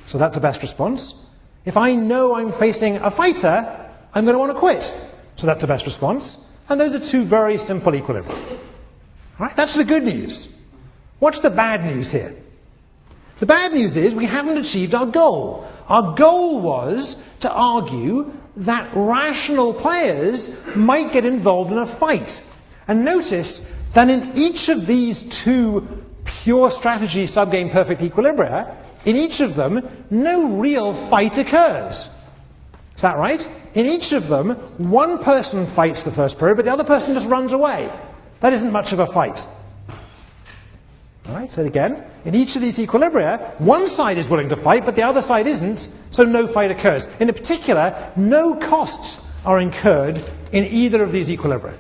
So that's the best response. If I know I'm facing a fighter, I'm going to want to quit. So that's the best response. And those are two very simple equilibria. All right? That's the good news. What's the bad news here? The bad news is we haven't achieved our goal. Our goal was to argue that rational players might get involved in a fight. And notice that in each of these two pure strategy subgame perfect equilibria, in each of them, no real fight occurs. Is that right? In each of them, one person fights the first period, but the other person just runs away. That isn't much of a fight. All right, so again, in each of these equilibria, one side is willing to fight, but the other side isn't, so no fight occurs. In particular, no costs are incurred in either of these equilibria.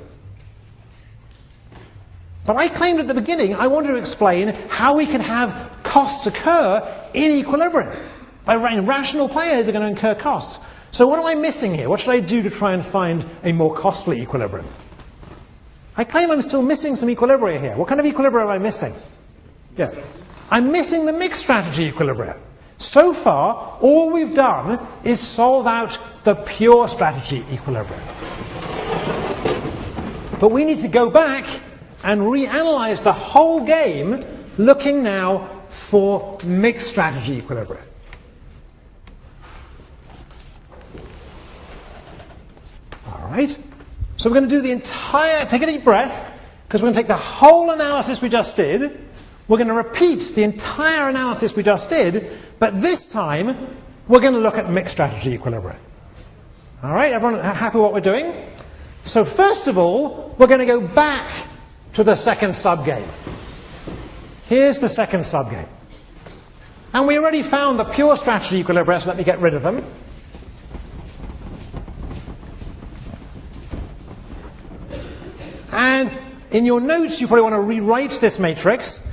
But I claimed at the beginning I wanted to explain how we can have costs occur in equilibrium. By rational players are going to incur costs. So what am I missing here? What should I do to try and find a more costly equilibrium? I claim I'm still missing some equilibria here. What kind of equilibria am I missing? Yeah. I'm missing the mixed strategy equilibria. So far, all we've done is solve out the pure strategy equilibria. But we need to go back and reanalyze the whole game, looking now for mixed strategy equilibria. All right. So we're going to do the entire, take a deep breath, because we're going to take the whole analysis we just did. We're going to repeat the entire analysis we just did, but this time we're going to look at mixed strategy equilibria. All right, everyone happy with what we're doing? So first of all, we're going to go back to the second subgame. Here's the second subgame. And we already found the pure strategy equilibria, so let me get rid of them. And in your notes, you probably want to rewrite this matrix.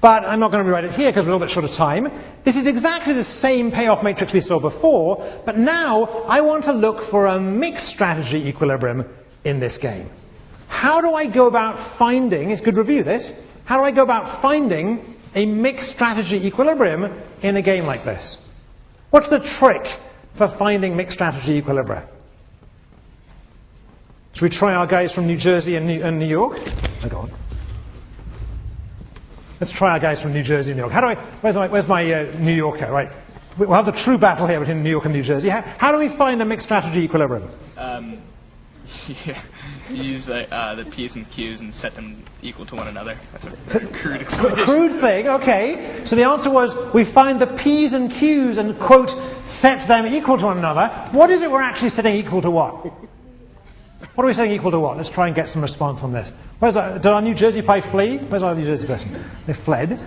But I'm not going to rewrite it here because we're a little bit short of time. This is exactly the same payoff matrix we saw before, but now I want to look for a mixed strategy equilibrium in this game. How do I go about finding, it's good to review this, how do I go about finding a mixed strategy equilibrium in a game like this? What's the trick for finding mixed strategy equilibria? Should we try our guys from New Jersey and New York? Oh, go on. Let's try our guys from New Jersey and New York. How do I, where's my New Yorker, right? We'll have the true battle here between New York and New Jersey. How do we find a mixed strategy equilibrium? Yeah, you use the P's and Q's and set them equal to one another. That's a very crude explanation. Crude thing, okay. So the answer was we find the P's and Q's and, quote, set them equal to one another. What is it we're actually setting equal to what? What are we saying equal to what? Let's try and get some response on this. Did our New Jersey pie flee? Where's our New Jersey person? They fled.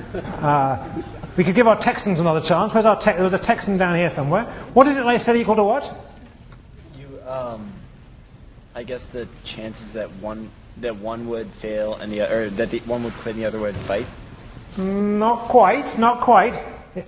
We could give our Texans another chance. Where's our there was a Texan down here somewhere. What is it they said equal to what? I guess the chances that one would fail and one would quit and the other would fight. Not quite. Not quite.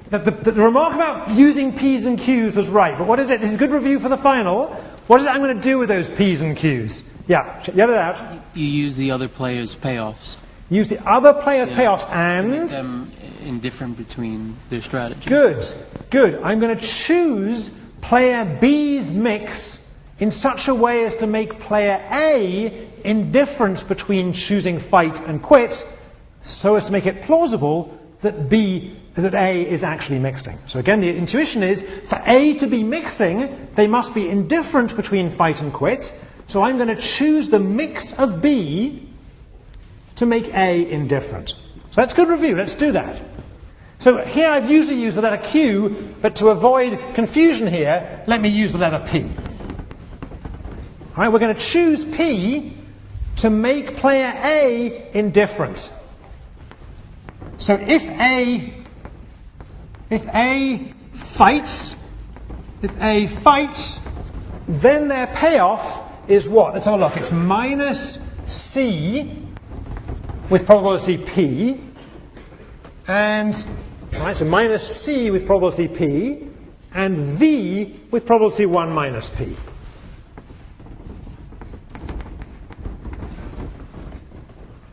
The remark about using P's and Q's was right. But what is it? This is a good review for the final. What is it I'm going to do with those P's and Q's? Yeah, yell it out. You use the other player's payoffs. Use the other player's payoffs and... Make them indifferent between their strategies. Good, good. I'm going to choose player B's mix in such a way as to make player A indifferent between choosing fight and quit, so as to make it plausible that A is actually mixing. So again, the intuition is, for A to be mixing, they must be indifferent between fight and quit. So I'm going to choose the mix of B to make A indifferent. So that's good review. Let's do that. So here I've usually used the letter Q, but to avoid confusion here, let me use the letter P. All right, we're going to choose P to make player A indifferent. So if A fights, then their payoff is what? Let's have a look. It's minus C with probability P, and right, so minus C with probability P, and V with probability 1 minus P.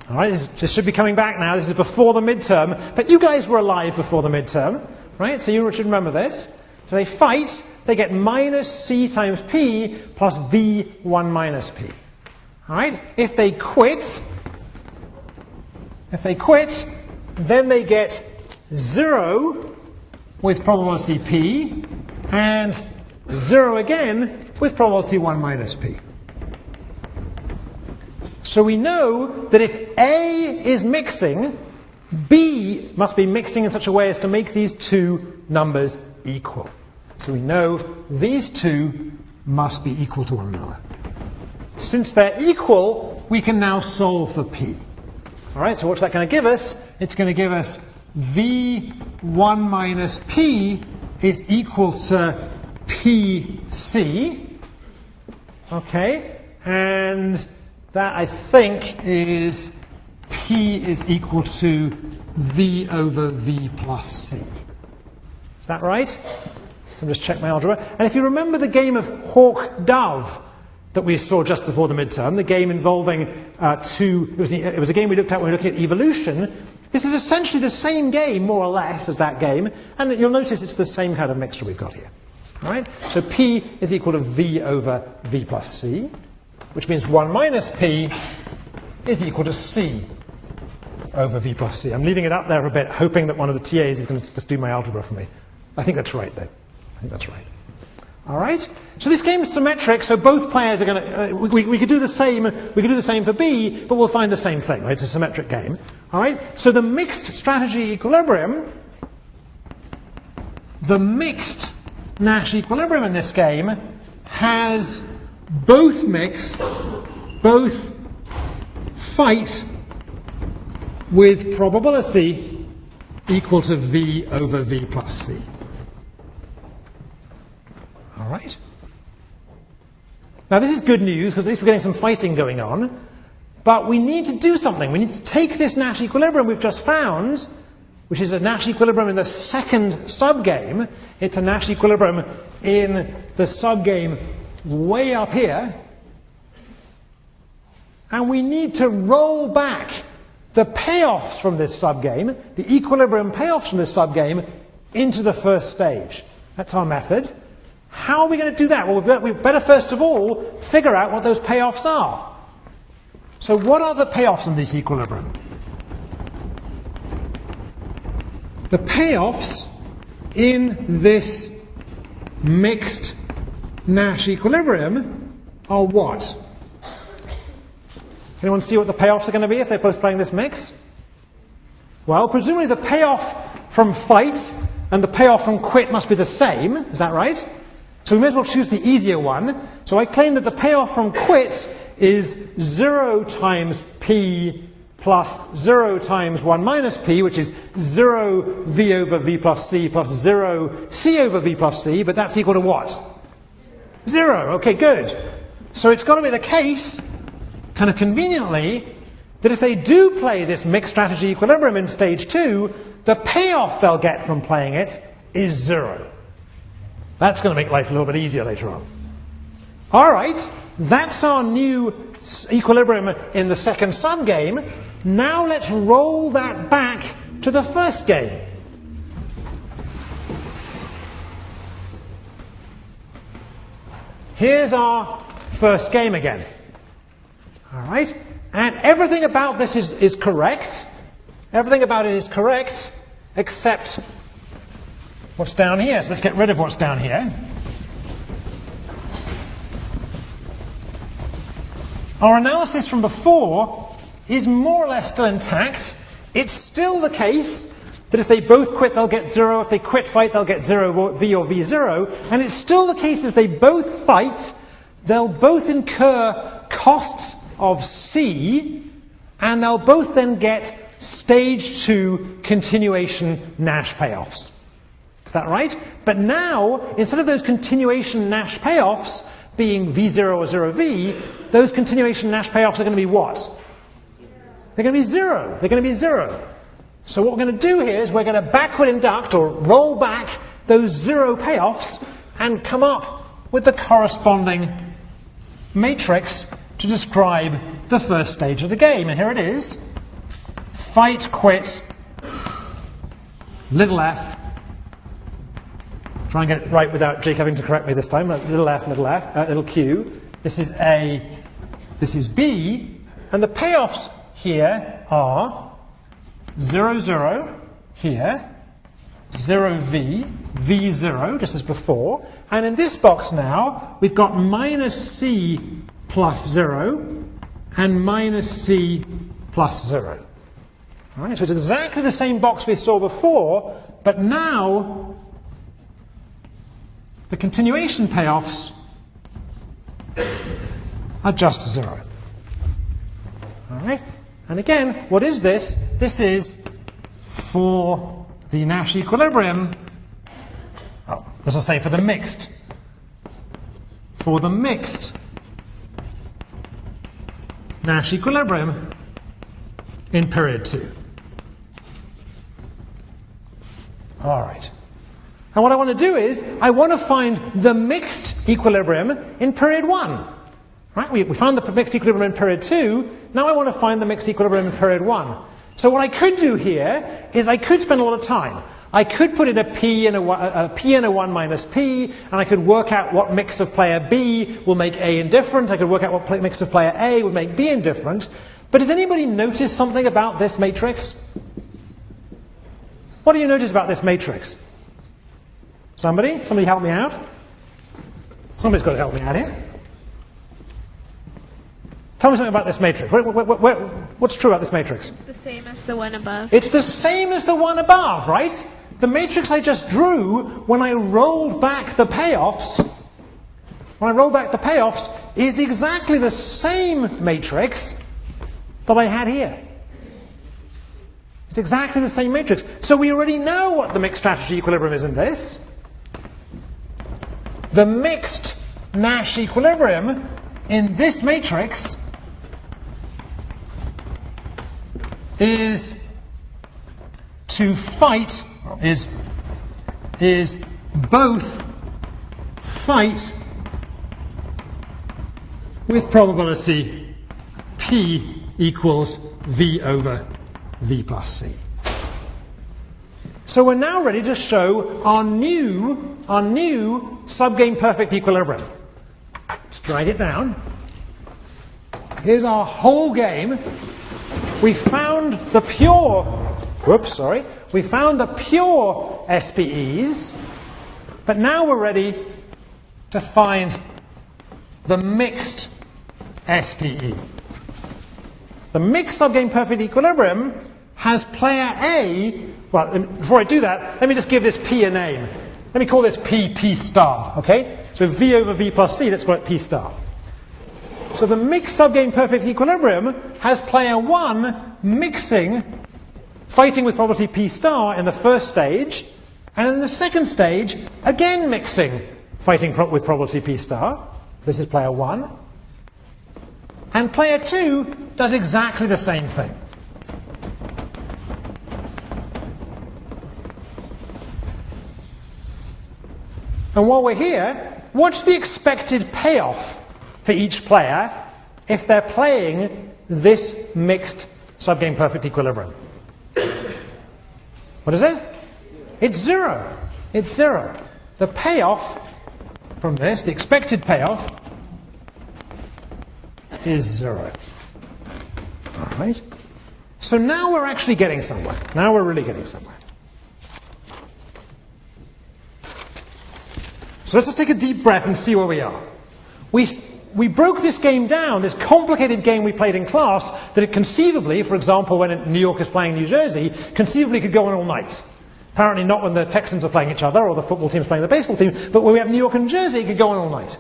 All right, this should be coming back now. This is before the midterm, but you guys were alive before the midterm, right? So you should remember this. So they fight, they get minus C times P plus V 1 minus P. All right, if they quit, then they get 0 with probability P, and 0 again with probability 1 minus P. So we know that if A is mixing, B must be mixing in such a way as to make these two numbers equal. So we know these two must be equal to one another. Since they're equal, we can now solve for P. All right, so what's that going to give us? It's going to give us V1 minus P is equal to PC. Okay, and that, I think, is P is equal to V over V plus C. Is that right? So I'm just check my algebra. And if you remember the game of hawk-dove that we saw just before the midterm, the game involving it was a game we looked at when we were looking at evolution. This is essentially the same game, more or less, as that game, and you'll notice it's the same kind of mixture we've got here. All right? So P is equal to V over V plus C, which means 1 minus P is equal to C over V plus C. I'm leaving it up there a bit, hoping that one of the TAs is going to just do my algebra for me. I think that's right, though. I think that's right. All right. So this game is symmetric, so both players are going to. We could do the same. We could do the same for B, but we'll find the same thing. Right? It's a symmetric game. All right. So the mixed strategy equilibrium, the mixed Nash equilibrium in this game has both mix, both fight with probability equal to V over V plus C. All right. Now this is good news because at least we're getting some fighting going on, but we need to do something. We need to take this Nash equilibrium we've just found, which is a Nash equilibrium in the second subgame. It's a Nash equilibrium in the subgame way up here, and we need to roll back the payoffs from this subgame, the equilibrium payoffs from this subgame, into the first stage. That's our method. How are we going to do that? Well, we better first of all figure out what those payoffs are. So what are the payoffs in this equilibrium? The payoffs in this mixed Nash equilibrium are what? Anyone see what the payoffs are going to be if they're both playing this mix? Well, presumably the payoff from fight and the payoff from quit must be the same. Is that right? So we may as well choose the easier one. So I claim that the payoff from quit is 0 times P plus 0 times 1 minus P, which is 0 V over V plus C plus 0 C over V plus C, but that's equal to what? 0. Okay, good. So it's got to be the case, kind of conveniently, that if they do play this mixed strategy equilibrium in stage 2, the payoff they'll get from playing it is 0. That's going to make life a little bit easier later on. All right, that's our new equilibrium in the second subgame. Now let's roll that back to the first game. Here's our first game again. All right, and everything about this is correct. Everything about it is correct, except what's down here. So let's get rid of what's down here. Our analysis from before is more or less still intact. It's still the case that if they both quit, they'll get 0. If they quit fight, they'll get 0 V or V0. And it's still the case that if they both fight, they'll both incur costs of C, and they'll both then get stage 2 continuation Nash payoffs. Is that right? But now, instead of those continuation Nash payoffs being V0 or 0V, those continuation Nash payoffs are going to be what? They're going to be 0. They're going to be 0. So what we're going to do here is we're going to backward induct or roll back those 0 payoffs and come up with the corresponding matrix to describe the first stage of the game. And here it is. Fight, quit, little f. Try and get it right without Jake having to correct me this time. Little f, little q. This is A, this is B. And the payoffs here are 0, 0 here, 0v, v0, just as before. And in this box now, we've got minus c plus 0 and minus c plus 0. All right, so it's exactly the same box we saw before, but now the continuation payoffs are just 0. All right, and again, what is this? This is for the Nash equilibrium. Oh, let's say for the mixed. For the mixed Nash equilibrium in period 2. All right. And what I want to do is, I want to find the mixed equilibrium in period 1. Right? We found the mixed equilibrium in period 2. Now I want to find the mixed equilibrium in period 1. So what I could do here is I could spend a lot of time. I could put in a P and a 1 minus P, and I could work out what mix of player B will make A indifferent. I could work out what mix of player A will make B indifferent. But does anybody notice something about this matrix? What do you notice about this matrix? Somebody? Somebody help me out? Somebody's got to help me out here. Tell me something about this matrix. What's true about this matrix? It's the same as the one above. It's the same as the one above, right? The matrix I just drew, when I rolled back the payoffs, is exactly the same matrix that I had here. It's exactly the same matrix. So we already know what the mixed strategy equilibrium is in this. The mixed Nash equilibrium in this matrix is to fight, is both fight with probability P equals V over V plus C. So we're now ready to show our new subgame perfect equilibrium. Let's write it down. Here's our whole game. We found the pure, we found the pure SPEs, but now we're ready to find the mixed SPE. The mixed subgame perfect equilibrium has player A, well, before I do that, let me just give this P a name. Let me call this P star, okay? So V over V plus C, let's call it P star. So the mixed subgame perfect equilibrium has player 1 mixing, fighting with probability P star in the first stage, and in the second stage, again mixing, fighting with probability P star. This is player 1. And player 2 does exactly the same thing. And while we're here, what's the expected payoff for each player if they're playing this mixed subgame perfect equilibrium? What is it? It's 0. It's 0. The payoff from this, the expected payoff, is 0. All right. So now we're actually getting somewhere. Now we're really getting somewhere. So let's just take a deep breath and see where we are. We broke this game down, this complicated game we played in class, that it conceivably, for example, when New York is playing New Jersey, conceivably could go on all night. Apparently not when the Texans are playing each other or the football team is playing the baseball team, but when we have New York and Jersey, it could go on all night.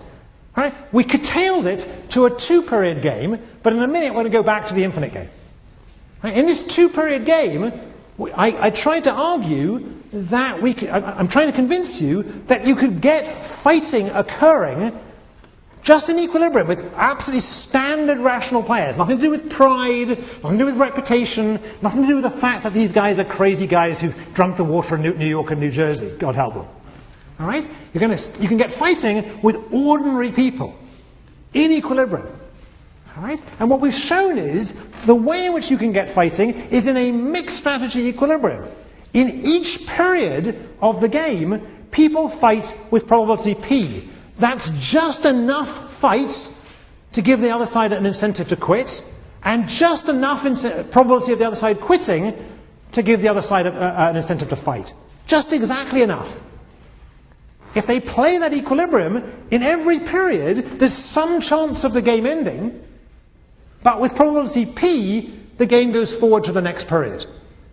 All right? We curtailed it to a 2-period game, but in a minute we're going to go back to the infinite game. Right? In this 2-period game, I tried to argue that I'm trying to convince you that you could get fighting occurring just in equilibrium with absolutely standard rational players. Nothing to do with pride, nothing to do with reputation, nothing to do with the fact that these guys are crazy guys who've drunk the water in New York and New Jersey. God help them. All right? You can get fighting with ordinary people in equilibrium. All right? And what we've shown is the way in which you can get fighting is in a mixed strategy equilibrium. In each period of the game, people fight with probability P. That's just enough fights to give the other side an incentive to quit, and just enough probability of the other side quitting to give the other side an incentive to fight. Just exactly enough. If they play that equilibrium, in every period, there's some chance of the game ending, but with probability P, the game goes forward to the next period.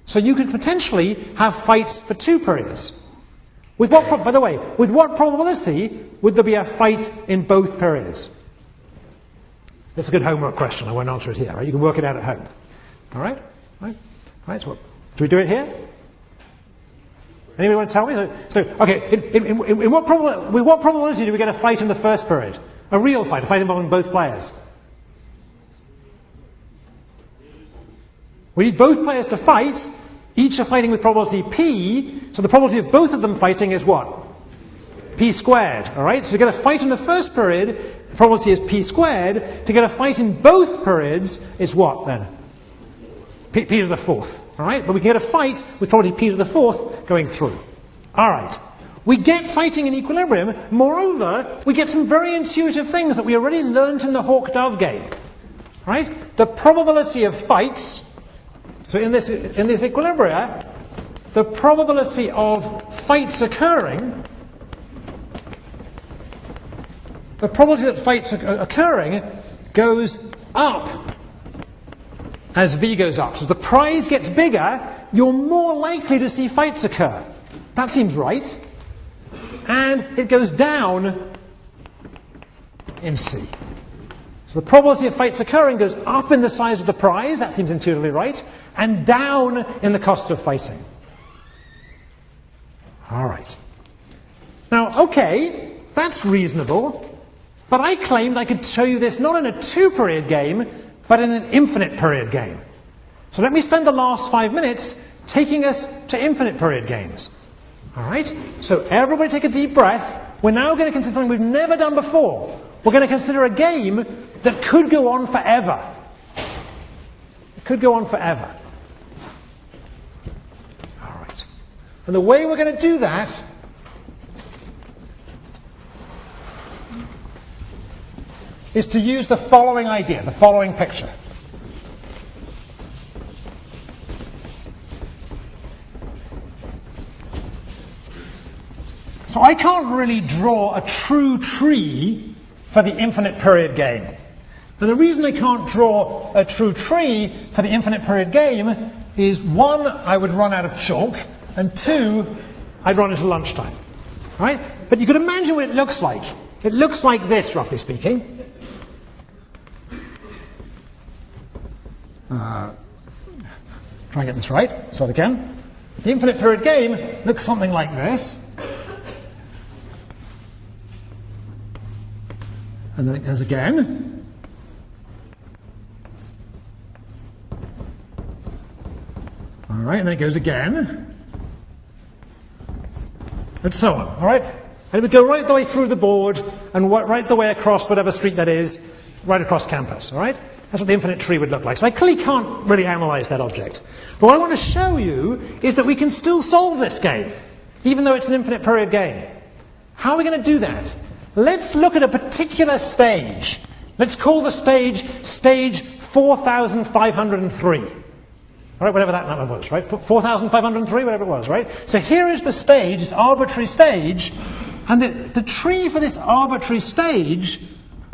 So you could potentially have fights for 2 periods. With what, by the way, with what probability would there be a fight in both periods? That's a good homework question. I won't answer it here. Right? You can work it out at home. All right? So, do we do it here? Anybody want to tell me? So okay, with what probability do we get a fight in the first period? A real fight, a fight involving both players. We need both players to fight. Each are fighting with probability P, so the probability of both of them fighting is what? P squared, all right? So to get a fight in the first period, the probability is P squared. To get a fight in both periods, it's what then? P to the 4th, all right? But we can get a fight with probability P to the 4th going through. All right. We get fighting in equilibrium. Moreover, we get some very intuitive things that we already learned in the hawk-dove game, right? The probability of fights. So in this equilibria, the probability of fights occurring, the probability that fights are occurring goes up as V goes up. So as the prize gets bigger, you're more likely to see fights occur. That seems right. And it goes down in C. So the probability of fights occurring goes up in the size of the prize, that seems intuitively right, and down in the cost of fighting. All right. Now, okay, that's reasonable, but I claimed I could show you this not in a 2-period game, but in an infinite period game. So let me spend the last 5 minutes taking us to infinite period games. All right? So everybody take a deep breath. We're now going to consider something we've never done before. We're going to consider a game that could go on forever. It could go on forever. All right. And the way we're going to do that is to use the following idea, the following picture. So I can't really draw a true tree for the infinite period game. And the reason I can't draw a true tree for the infinite period game is 1, I would run out of chalk, and 2, I'd run into lunchtime. Right? But you can imagine what it looks like. It looks like this, roughly speaking. Try and get this right. Start again. The infinite period game looks something like this. And then it goes again. All right, and then it goes again. And so on, all right? And it would go right the way through the board and right the way across whatever street that is, right across campus, all right? That's what the infinite tree would look like. So I clearly can't really analyze that object. But what I want to show you is that we can still solve this game, even though it's an infinite period game. How are we going to do that? Let's look at a particular stage. Let's call the stage 4,503. All right, whatever that number was, right? 4,503, whatever it was, right? So here is the stage, this arbitrary stage, and the tree for this arbitrary stage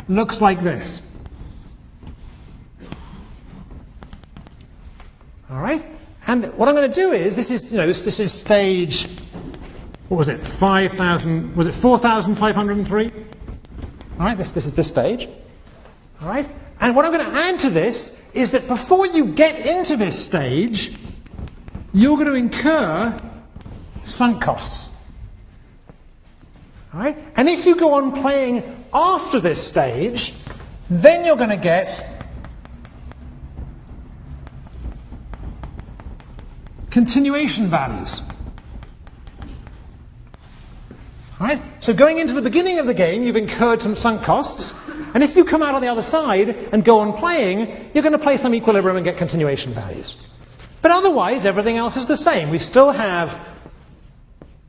looks like this. All right? And what I'm going to do is, this is stage, what was it, 5,000, was it 4,503? All right, this is this stage. All right? And what I'm going to add to this is that before you get into this stage, you're going to incur sunk costs. All right? And if you go on playing after this stage, then you're going to get continuation values. Right? So going into the beginning of the game, you've incurred some sunk costs, and if you come out on the other side and go on playing, you're going to play some equilibrium and get continuation values. But otherwise, everything else is the same. We still have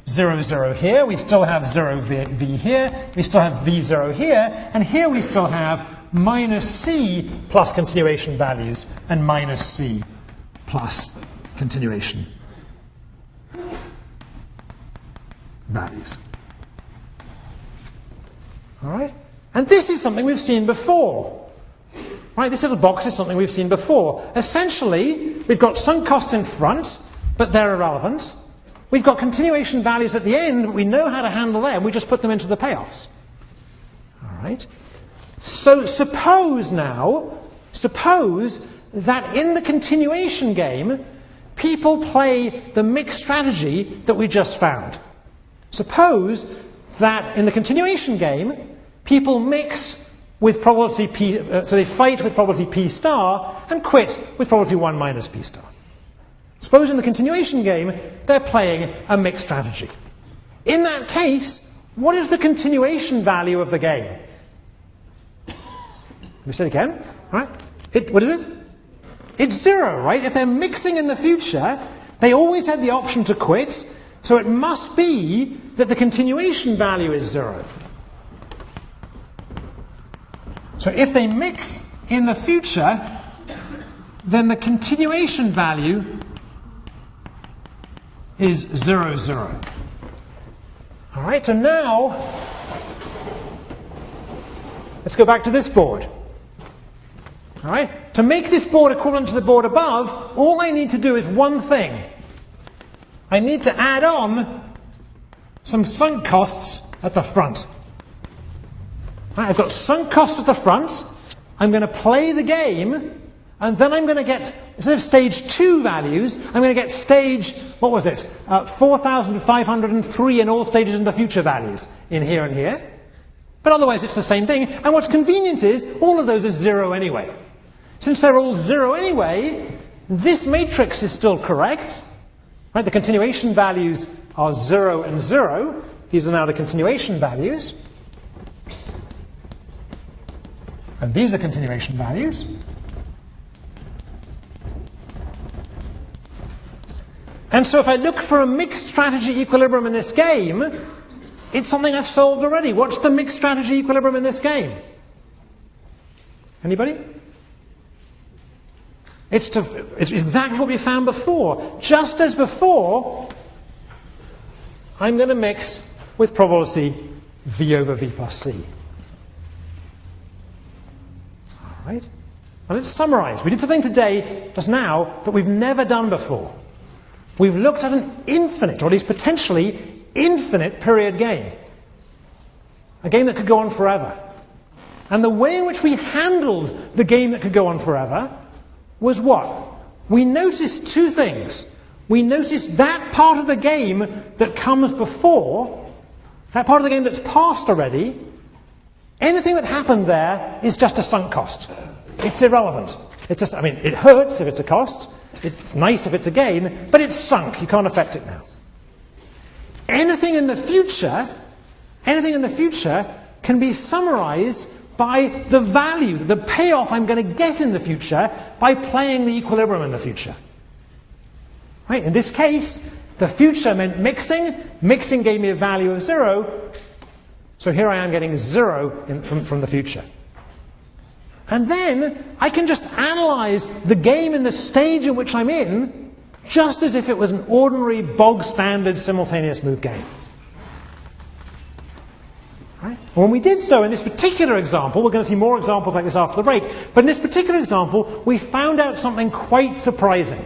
0, 0 here, we still have 0 v here, we still have v0 here, and here we still have minus c plus continuation values and minus c plus continuation values. All right? And this is something we've seen before. Right? This little box is something we've seen before. Essentially, we've got sunk costs in front, but they're irrelevant. We've got continuation values at the end, but we know how to handle them. We just put them into the payoffs. All right? So suppose that in the continuation game, people play the mixed strategy that we just found. Suppose that in the continuation game, people mix with probability p, so they fight with probability p star and quit with probability 1 minus p star. Suppose in the continuation game, they're playing a mixed strategy. In that case, what is the continuation value of the game? Let me say it again. All right? What is it? It's 0, right? If they're mixing in the future, they always had the option to quit, so it must be that the continuation value is 0. So if they mix in the future, then the continuation value is 0, 0. All right, so now let's go back to this board. All right, to make this board equivalent to the board above, all I need to do is one thing. I need to add on some sunk costs at the front. Right, I've got sunk cost at the front. I'm going to play the game, and then I'm going to get, instead of stage 2 values, I'm going to get stage, what was it, 4,503 in all stages in the future values in here and here. But otherwise it's the same thing. And what's convenient is all of those are 0 anyway. Since they're all 0 anyway, this matrix is still correct. Right, the continuation values are 0 and 0. These are now the continuation values. And these are the continuation values. And so if I look for a mixed strategy equilibrium in this game, it's something I've solved already. What's the mixed strategy equilibrium in this game? Anybody? It's exactly what we found before. Just as before, I'm going to mix with probability v over v plus c. All right? Now let's summarize. We did something today, just now, that we've never done before. We've looked at an infinite, or at least potentially infinite period game. A game that could go on forever. And the way in which we handled the game that could go on forever was what? We noticed two things. We noticed that part of the game that comes before, that part of the game that's passed already, anything that happened there is just a sunk cost. It's irrelevant. It's just, I mean, it hurts if it's a cost, it's nice if it's a gain, but it's sunk. You can't affect it now. Anything in the future can be summarized by the value, the payoff I'm going to get in the future by playing the equilibrium in the future. Right? In this case, the future meant mixing. Mixing gave me a value of 0. So here I am getting 0 from the future. And then I can just analyze the game in the stage in which I'm in, just as if it was an ordinary, bog-standard simultaneous move game. Right? When we did so in this particular example, we're going to see more examples like this after the break, but in this particular example, we found out something quite surprising.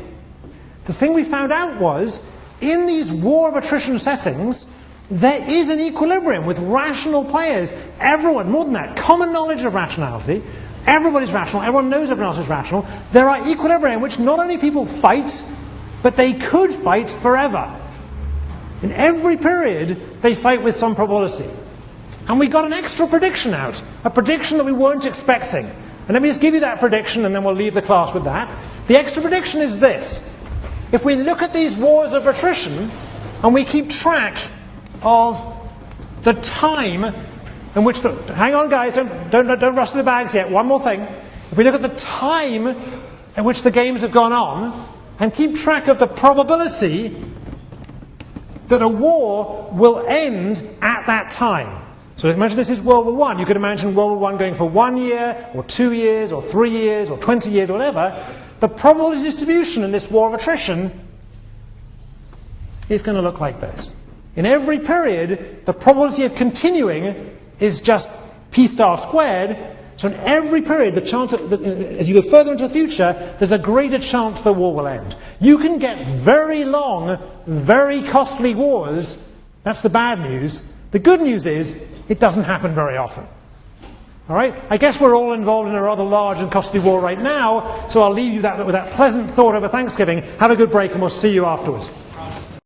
The thing we found out was, in these war of attrition settings, there is an equilibrium with rational players. Everyone, more than that, common knowledge of rationality. Everybody's rational. Everyone knows everyone else is rational. There are equilibria in which not only people fight, but they could fight forever. In every period, they fight with some probability. And we got an extra prediction out, a prediction that we weren't expecting. And let me just give you that prediction and then we'll leave the class with that. The extra prediction is this. If we look at these wars of attrition and we keep track of the time in which the... Hang on guys, don't rustle the bags yet, one more thing. If we look at the time in which the games have gone on and keep track of the probability that a war will end at that time. So imagine this is World War I. You could imagine World War I going for 1 year, or 2 years, or 3 years, or 20 years, or whatever. The probability distribution in this war of attrition is going to look like this. In every period, the probability of continuing is just p star squared. So in every period, the chance as you go further into the future, there's a greater chance the war will end. You can get very long, very costly wars. That's the bad news. The good news is, it doesn't happen very often. All right? I guess we're all involved in a rather large and costly war right now, so I'll leave you with that pleasant thought over Thanksgiving. Have a good break and we'll see you afterwards.